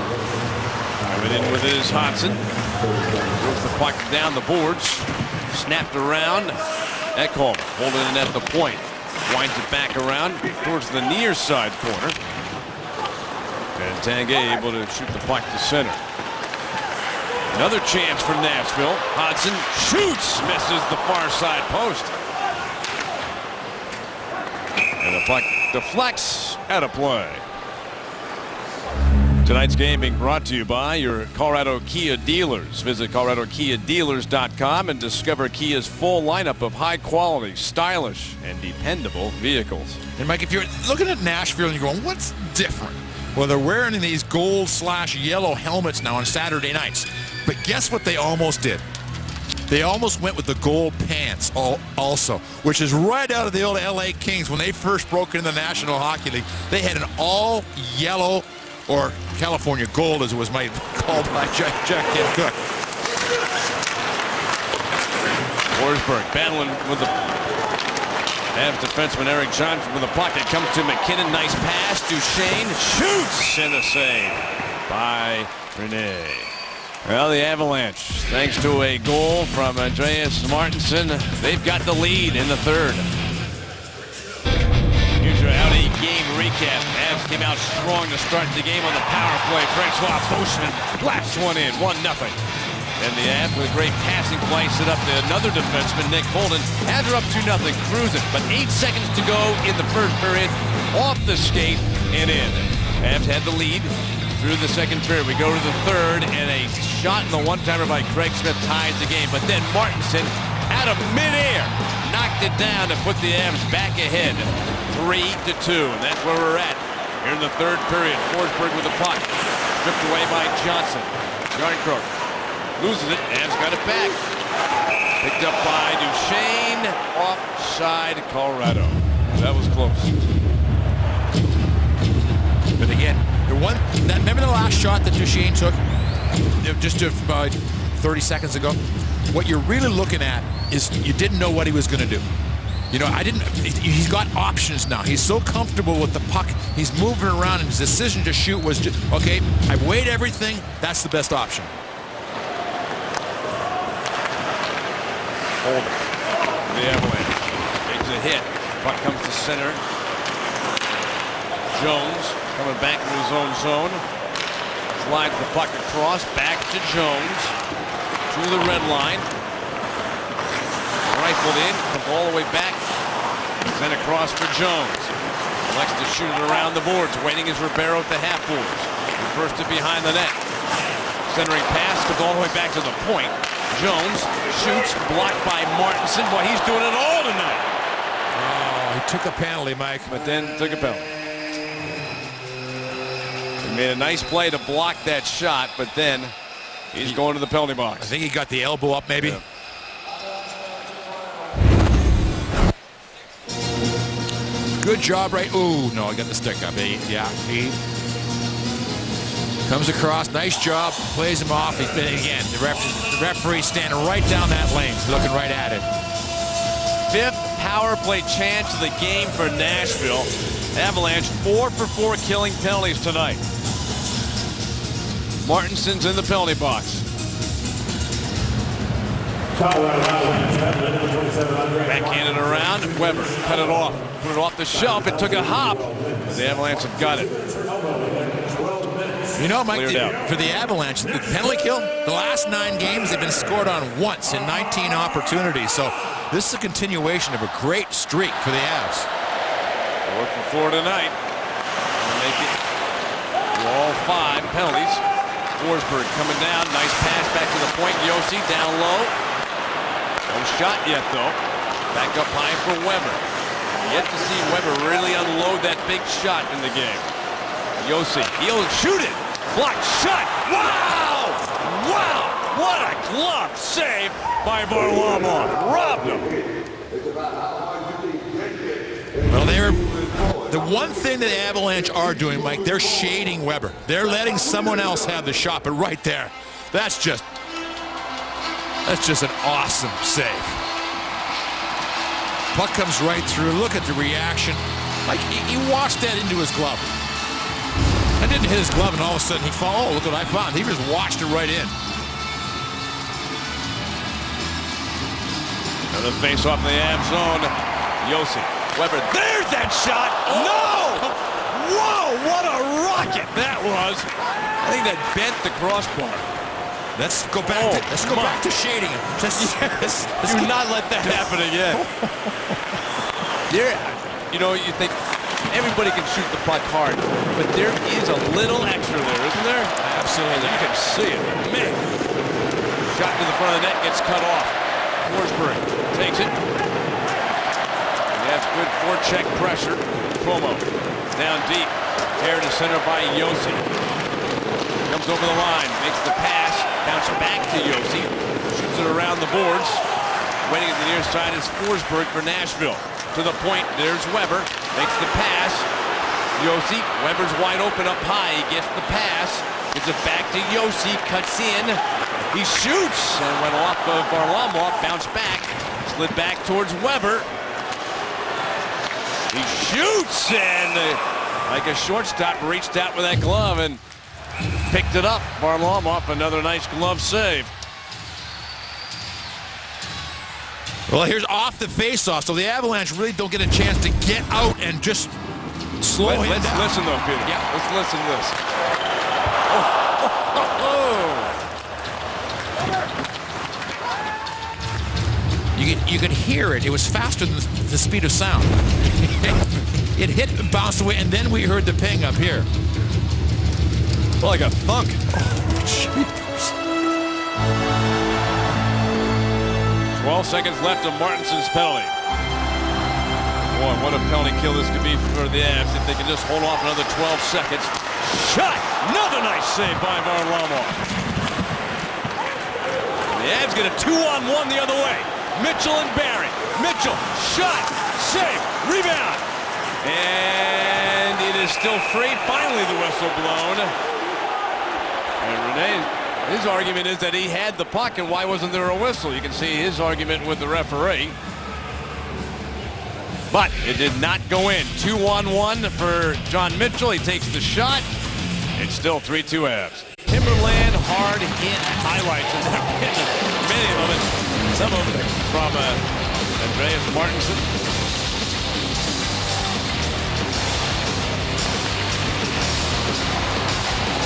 Coming in with it is Hodgson. Moves the puck down the boards. Snapped around. Ekholm holding it at the point. Winds it back around towards the near side corner. And Tanguay able to shoot the puck to center. Another chance for Nashville. Hodgson shoots. Misses the far side post. And the puck deflects out of play. Tonight's game being brought to you by your Colorado Kia dealers. Visit ColoradoKiaDealers.com and discover Kia's full lineup of high-quality, stylish, and dependable vehicles. And Mike, if you're looking at Nashville and you're going, what's different? Well, they're wearing these gold/yellow helmets now on Saturday nights. But guess what they almost did? They almost went with the gold pants also, which is right out of the old LA Kings when they first broke into the National Hockey League. They had an all yellow, or California gold as it was called by Jack Kent Cook. Forsberg battling with the defenseman Eric Johnson with the puck. It comes to McKinnon. Nice pass. Duchesne shoots and a save by Rene. Well, the Avalanche, thanks to a goal from Andreas Martinson, they've got the lead in the third. Here's your out 8 game recap. Avs came out strong to start the game on the power play. Francois Beauchemin blasts one in, 1-0. And the Avs with a great passing play set up to another defenseman, Nick Holden. Avs are up 2-0, cruising, but 8 seconds to go in the first period. Off the skate and in. Avs had the lead through the second period. We go to the third, and a shot in the one-timer by Craig Smith ties the game. But then Martinson, out of midair, knocked it down to put the Avs back ahead, 3-2. And that's where we're at here in the third period. Forsberg with the puck, stripped away by Johnson. Jarnkrok loses it. Avs got it back. Picked up by Duchesne. Offside, Colorado. That was close. But again, remember the last shot that Duchesne took just about 30 seconds ago? What you're really looking at is you didn't know what he was going to do. You know, he's got options now. He's so comfortable with the puck. He's moving around, and his decision to shoot was just, okay, I've weighed everything. That's the best option. Holden, the Avalanche, takes a hit. Puck comes to center. Jones coming back into his own zone. Slides the puck across, back to Jones. To the red line. Rifled in, comes all the way back. Then across for Jones. Likes to shoot it around the boards. Waiting is Ribeiro at the half boards. First to behind the net. Centering pass comes all the way back to the point. Jones shoots, blocked by Martinson. Boy, he's doing it all tonight. Oh, he took a penalty, Mike. But then took a penalty. He made a nice play to block that shot, but then he's going to the penalty box. I think he got the elbow up, maybe. Yeah. Good job, right? Ooh, no, I got the stick up. He comes across. Nice job. Plays him off. Again, the referee standing right down that lane, looking right at it. 5th power play chance of the game for Nashville. Avalanche 4 for 4 killing penalties tonight. Martinson's in the penalty box. Backhanded around. Weber cut it off. Put it off the shelf. It took a hop. The Avalanche have got it. You know, Mike, for the Avalanche, the penalty kill, the last 9 games, they've been scored on once in 19 opportunities. So this is a continuation of a great streak for the Avs. 4 for 4 tonight. Make it to all 5 penalties. Forsberg coming down. Nice pass back to the point. Yossi down low. No shot yet, though. Back up high for Weber. Yet to see Weber really unload that big shot in the game. Yossi, he'll shoot it. Blocked shot. Wow! Wow! What a glove save by Varlamov. Robbed him. Well, the one thing that the Avalanche are doing, Mike, they're shading Weber. They're letting someone else have the shot, but right there, that's just an awesome save. Puck comes right through. Look at the reaction. Like, he washed that into his glove. That didn't hit his glove, and all of a sudden he fall. Oh, look what I found. He just washed it right in. Another face-off in the Avs zone. Yossi. Weber. There's that shot. No! Whoa! What a rocket that was. I think that bent the crossbar. Let's go back. Back to shading him. Yes. Do not let that happen again. You know, you think everybody can shoot the puck hard, but there is a little extra there, isn't there? Absolutely. You can see it. Man. Shot to the front of the net, gets cut off. Forsberg takes it. That's good forecheck pressure. Cuomo down deep. Here to center by Yossi. Comes over the line, makes the pass. Bounce back to Yossi. Shoots it around the boards. Waiting at the near side is Forsberg for Nashville. To the point, there's Weber. Makes the pass. Yossi, Weber's wide open up high. He gets the pass. Gets it back to Yossi. Cuts in. He shoots and went off of Varlamov. Bounced back. Slid back towards Weber. He shoots and like a shortstop reached out with that glove and picked it up. Varlamov, another nice glove save. Well, here's off the face-off, so the Avalanche really don't get a chance to get out and just slow him down. Let's listen though, Peter. Yeah. Let's listen to this. You could hear it. It was faster than the speed of sound. It hit and bounced away, and then we heard the ping up here. Well, like a thunk. 12 seconds left of Martinson's penalty. Boy, what a penalty kill this could be for the Avs if they can just hold off another 12 seconds. Shot! Another nice save by Varlamov. The Avs get a 2-on-1 the other way. Mitchell and Barry. Mitchell, shot, save, rebound. And it is still free. Finally the whistle blown. And Rene, his argument is that he had the puck and why wasn't there a whistle? You can see his argument with the referee. But it did not go in. 2-on-1 for John Mitchell. He takes the shot. It's still 3-2 Avs. Timberland hard hit highlights, and there have been many of them. Some of them from Andreas Martinson.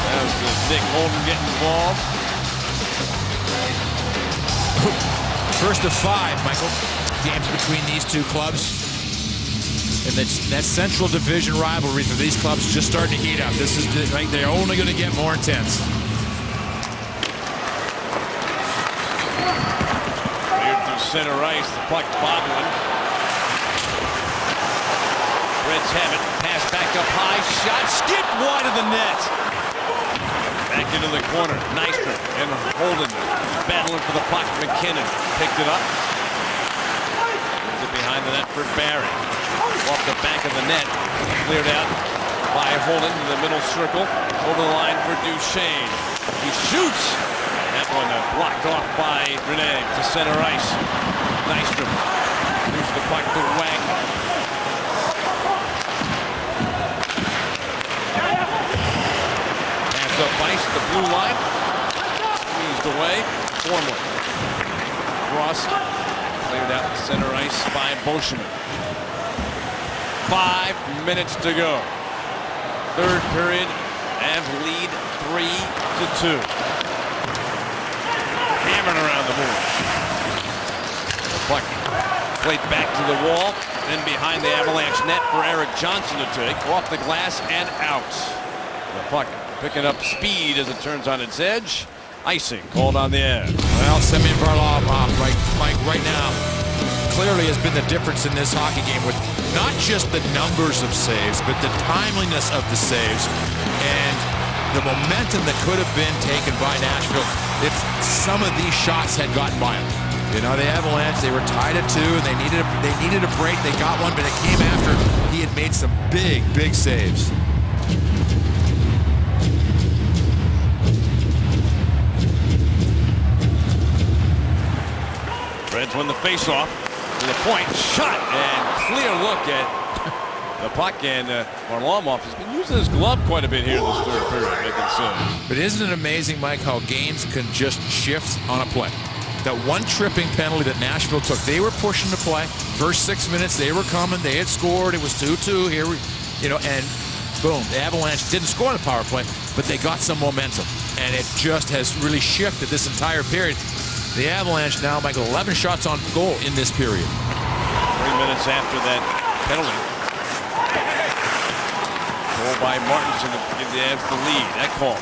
That was Nick Holden getting involved. First of 5, Michael, games between these two clubs. And that Central Division rivalry for these clubs is just starting to heat up. This is like they're only going to get more intense. Cleared through center ice, the puck bobbling. Reds have it. Pass back up high. Shot skipped wide of the net. Back into the corner. Nystrom and Holden battling for the puck. McKinnon picked it up. Moves it behind the net for Barry. Off the back of the net. Cleared out by Holden to the middle circle. Over the line for Duchesne. He shoots. That one blocked off by Rene to center ice. Nystrom moves the puck to Wagner. Pass up ice, the blue line. Squeezed away. Formally. Ross cleared out to center ice by Bolshevik. 5 minutes to go. Third period, Avs lead 3-2. Hammering around the board. The puck played back to the wall, then behind the Avalanche net for Eric Johnson to take. Off the glass and out. The puck picking up speed as it turns on its edge. Icing called on the Avs. Well, Semyon Varlamov, Mike, right now, clearly has been the difference in this hockey game with not just the numbers of saves, but the timeliness of the saves and the momentum that could have been taken by Nashville if some of these shots had gotten by them. You know, the Avalanche, they were tied at 2, and they needed a break. They got one, but it came after he had made some big saves. Reds win the faceoff. To the point, shot, and clear look at the puck, and Varlamov has been using his glove quite a bit here in this third period, making saves. But isn't it amazing, Mike, how games can just shift on a play? That one tripping penalty that Nashville took, they were pushing the play. First 6 minutes, they were coming, they had scored, it was 2-2 here, and boom, the Avalanche didn't score on the power play, but they got some momentum, and it just has really shifted this entire period. The Avalanche now, Michael, 11 shots on goal in this period. 3 minutes after that penalty. Goal by Martinson to give the Avs the lead. That call.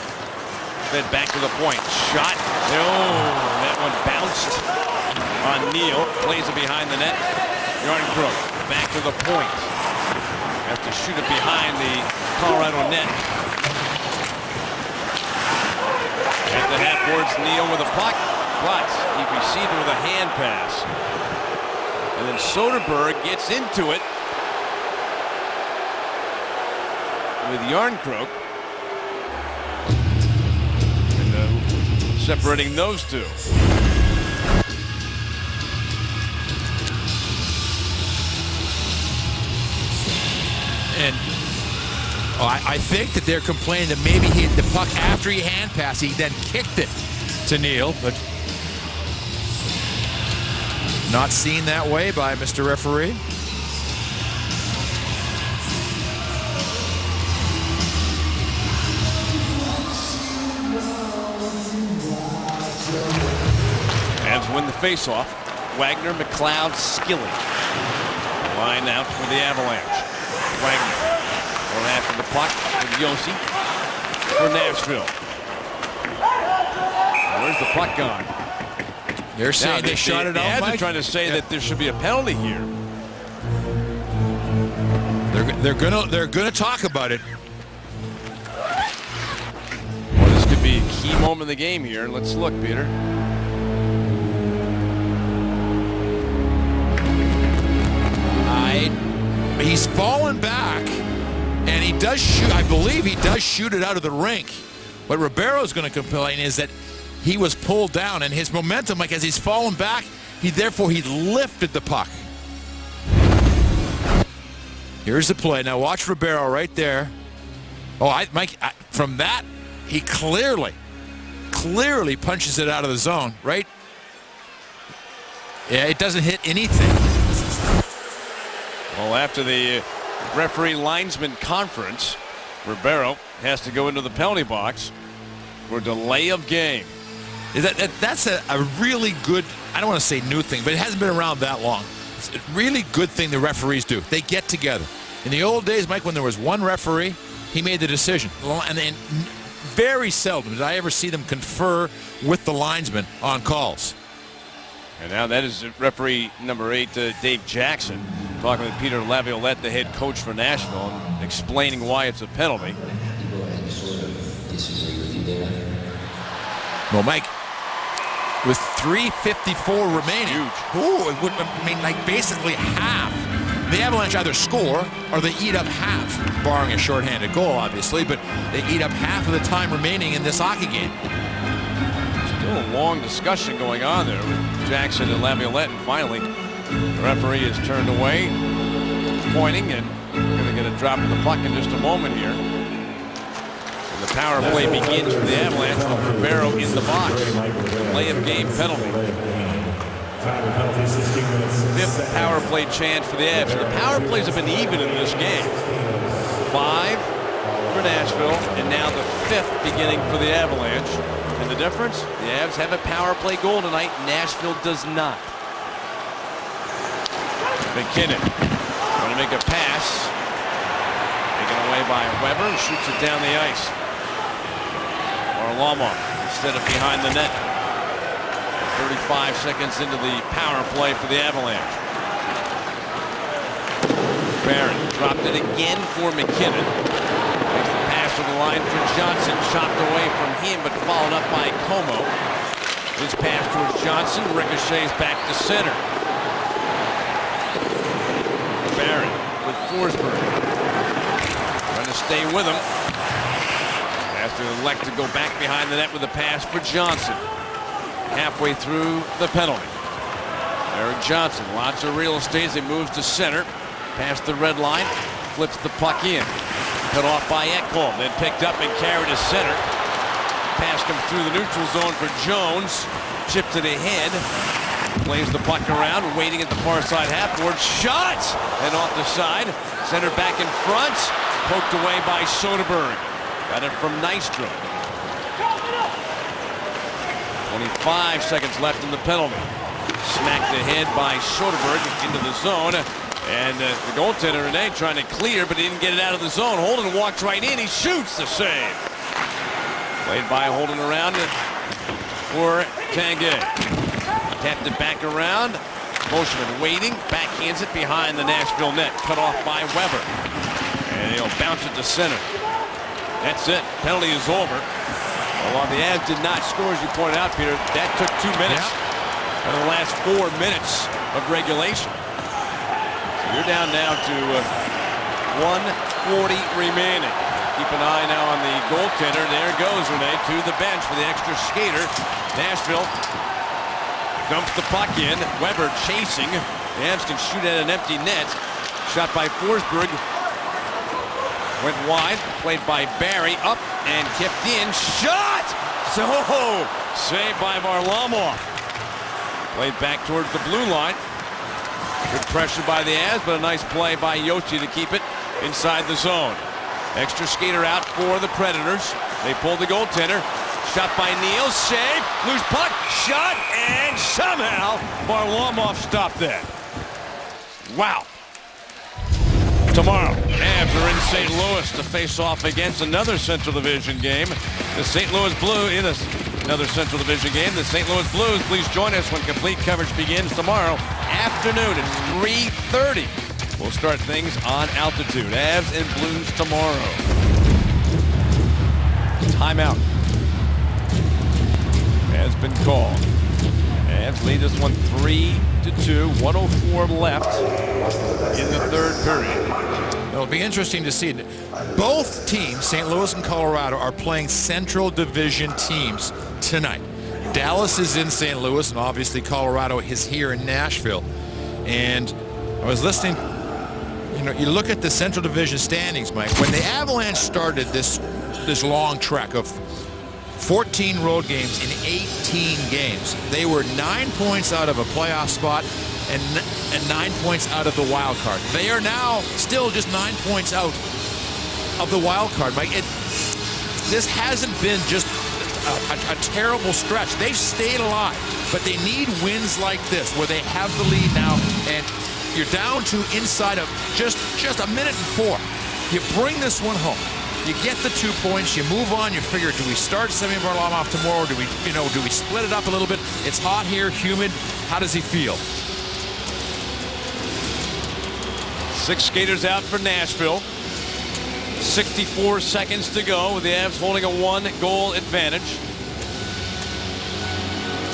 Fed back to the point. Shot. Oh, that one bounced on Neal. Plays it behind the net. Yarncrook back to the point. Has to shoot it behind the Colorado net. At the half towards Neal with a puck, but he received it with a hand pass. And then Soderberg gets into it with Järnkrok. And separating those two. And I think that they're complaining that maybe he hit the puck after he hand passed. He then kicked it to Neal, but not seen that way by Mr. Referee. Avs win the faceoff. Wagner, McLeod, Skilling. Line out for the Avalanche. Wagner going after the puck with Josi for Nashville. Where's the puck gone? They're saying they shot it out. They're trying to say that there should be a penalty here. They're gonna talk about it. Well, this could be a key moment in the game here. Let's look, Peter. He's fallen back, and he does shoot. I believe he does shoot it out of the rink. What Ribeiro's going to complain is that he was pulled down, and his momentum, like as he's fallen back, he lifted the puck. Here's the play. Now watch Ribeiro right there. Oh, Mike, from that, he clearly punches it out of the zone, right? Yeah, it doesn't hit anything. Well, after the referee linesman conference, Ribeiro has to go into the penalty box for delay of game. That's a really good, I don't want to say new thing, but it hasn't been around that long. It's a really good thing the referees do. They get together. In the old days, Mike, when there was one referee, he made the decision. And very seldom did I ever see them confer with the linesman on calls. And now that is referee number 8, Dave Jackson, talking with Peter Laviolette, the head coach for Nashville, and explaining why it's a penalty. Well, Mike, with 3:54 remaining, it would mean like basically half. The Avalanche either score or they eat up half, barring a shorthanded goal, obviously, but they eat up half of the time remaining in this hockey game. Still a long discussion going on there with Jackson and Laviolette, and finally the referee is turned away, pointing, and we're going to get a drop of the puck in just a moment here. And the power play begins for the Avalanche with Ribeiro in the box. Delay of game penalty. 5th power play chance for the Avs. So the power plays have been even in this game. 5 for Nashville, and now the 5th beginning for the Avalanche. And the difference? The Avs have a power play goal tonight. Nashville does not. McKinnon going to make a pass. Taken away by Weber and shoots it down the ice. Varlamov instead of behind the net. 35 seconds into the power play for the Avalanche. Barron dropped it again for McKinnon. Makes the pass to the line for Johnson. Chopped away from him, but followed up by Como. His pass towards Johnson ricochets back to center. Barron with Forsberg. Trying to stay with him. Has to elect to go back behind the net with a pass for Johnson. Halfway through the penalty. Eric Johnson, lots of real estate as he moves to center. Past the red line, flips the puck in. Cut off by Ekholm, then picked up and carried to center. Pass comes through the neutral zone for Jones. Chipped it ahead. Plays the puck around, waiting at the far side half board. Shot! And off the side. Center back in front. Poked away by Soderberg. Got it from Nystrom. 25 seconds left in the penalty. Smacked ahead by Soderberg into the zone. And the goaltender, Rene, trying to clear, but he didn't get it out of the zone. Holden walks right in. He shoots the save. Played by Holden around for Tanguay. Tapped it back around. Motionman waiting. Backhands it behind the Nashville net. Cut off by Weber. And he'll bounce it to center. That's it. Penalty is over. While the Avs did not score, as you pointed out, Peter, that took 2 minutes in the last 4 minutes of regulation. So you're down now to 1:40 remaining. Keep an eye now on the goaltender. There goes Rene to the bench for the extra skater. Nashville dumps the puck in. Weber chasing. The Avs can shoot at an empty net. Shot by Forsberg. Went wide. Played by Barry. Up and kept in. Shot! So saved by Varlamov. Played back towards the blue line. Good pressure by the Avs, but a nice play by Yoshi to keep it inside the zone. Extra skater out for the Predators. They pull the goaltender. Shot by Neal. Save. Loose puck. Shot. And somehow Varlamov stopped that. Wow. Tomorrow, Avs are in St. Louis to face off against another Central Division game. The St. Louis Blues in another Central Division game. The St. Louis Blues, please join us when complete coverage begins tomorrow afternoon at 3:30. We'll start things on altitude. Avs and Blues tomorrow. Timeout has been called. Avs lead this one 3-2. 1:04 left in the third period. It'll be interesting to see. Both teams, St. Louis and Colorado, are playing Central Division teams tonight. Dallas is in St. Louis, and obviously Colorado is here in Nashville. And I was listening. You know, you look at the Central Division standings, Mike. When the Avalanche started this long trek of 14 road games in 18 games, they were 9 points out of a playoff spot and 9 points out of the wild card. They are now still just 9 points out of the wild card, Mike. This hasn't been just a terrible stretch. They've stayed alive, but they need wins like this where they have the lead now, and you're down to inside of just a minute and 4. You bring this one home. You get the 2 points. You move on. You figure, do we start Semyon Varlamov tomorrow? Do we split it up a little bit? It's hot here, humid. How does he feel? 6 skaters out for Nashville. 64 seconds to go with the Avs holding a 1-goal advantage.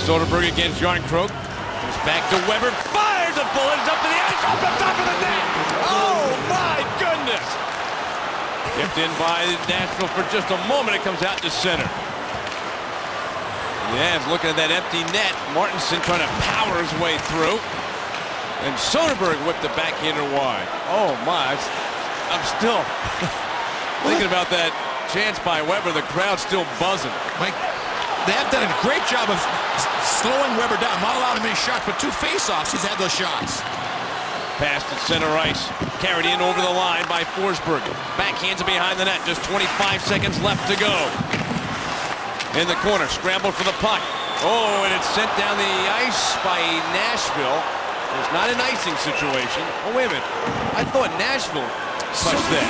Soderberg against Jarnkrok. Goes back to Weber. Fires a bullet. It's up to the ice. Off the top of the net. Oh, my goodness. Kept in by Nashville for just a moment. It comes out to center. The Avs looking at that empty net. Martinson trying to power his way through. And Soderberg whipped the backhander wide. Oh, my. I'm still thinking about that chance by Weber. The crowd's still buzzing. Mike, they have done a great job of slowing Weber down. Not allowing many shots, but 2 faceoffs. He's had those shots. Passed at center ice. Carried in over the line by Forsberg. Backhands it behind the net. Just 25 seconds left to go. In the corner. Scrambled for the puck. Oh, and it's sent down the ice by Nashville. It's not an icing situation. Oh, wait a minute. I thought Nashville touched that.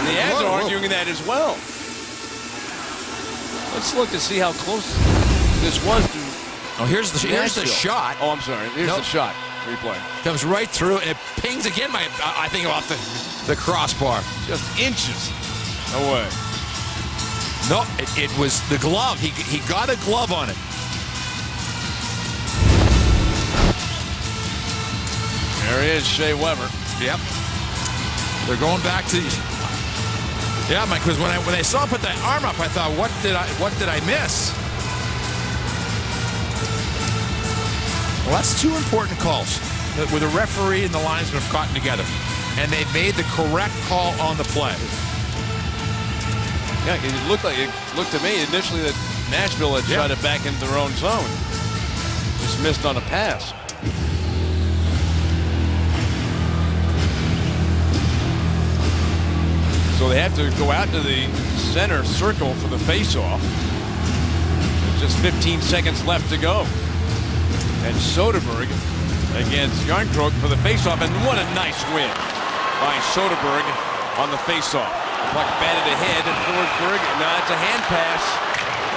The Avs are arguing that as well. Let's look to see how close this was to. Oh, here's the shot. Oh, I'm sorry. Here's the shot. Replay. Comes right through, and it pings again, I think, off the crossbar. Just inches away. No, it was the glove. He got a glove on it. There he is, Shea Weber. Yep. They're going back to. Yeah, Mike. Because when I saw him put that arm up, I thought, what did I miss? Well, that's 2 important calls where the referee and the linesman have gotten together, and they've made the correct call on the play. Yeah, it looked to me initially that Nashville had tried it back into their own zone. Just missed on a pass. So they have to go out to the center circle for the face-off. Just 15 seconds left to go. And Soderberg against Jarnkrok for the faceoff, and what a nice win by Soderberg on the faceoff. The puck batted ahead, and Forsberg, no, it's a hand pass.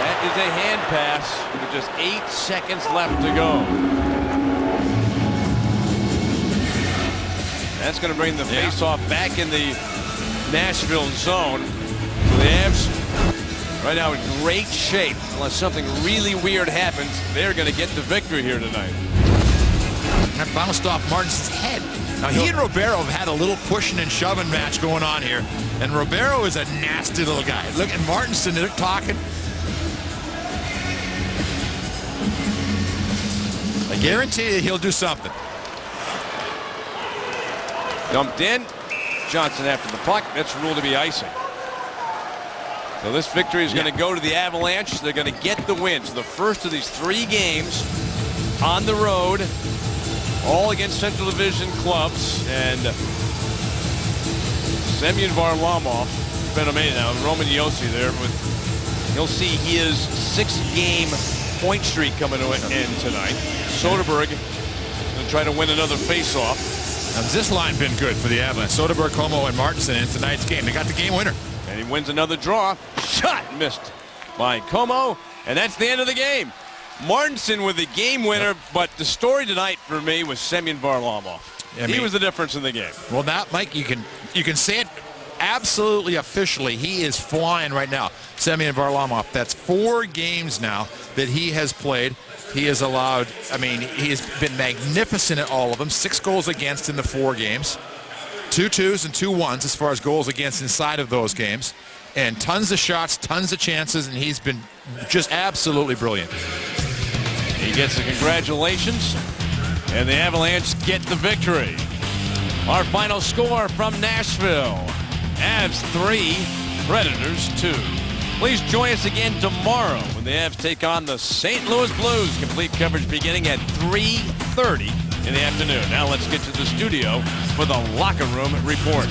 That is a hand pass with just 8 seconds left to go. That's going to bring the faceoff back in the Nashville zone. So the Avs right now in great shape. Unless something really weird happens, they're going to get the victory here tonight. That bounced off Martinson's head. Now, he and Ribeiro have had a little pushing and shoving match going on here. And Ribeiro is a nasty little guy. Look at Martinson, they're talking. I guarantee you he'll do something. Dumped in. Johnson after the puck. That's ruled to be icing. So this victory is going to go to the Avalanche. They're going to get the win. So the first of these 3 games on the road, all against Central Division clubs. And Semyon Varlamov, it's been amazing now. Roman Josi there, he'll see his 6-game point streak coming to an end tonight. Soderberg going to try to win another faceoff. Now, this line been good for the Avalanche. Soderberg, Como, and Martinson in tonight's game. They got the game winner. And he wins another draw. Shot missed by Como. And that's the end of the game. Martinson with the game winner, but the story tonight for me was Semyon Varlamov. He was the difference in the game. Well, now, Mike, you can say it absolutely officially. He is flying right now. Semyon Varlamov. That's 4 games now that he has played. He has allowed, he has been magnificent at all of them. 6 goals against in the 4 games. 2 2s and 2 1s as far as goals against inside of those games. And tons of shots, tons of chances, and he's been just absolutely brilliant. He gets the congratulations, and the Avalanche get the victory. Our final score from Nashville. Avs 3, Predators 2. Please join us again tomorrow when the Avs take on the St. Louis Blues. Complete coverage beginning at 3:30 in the afternoon. Now let's get to the studio for the Locker Room Report.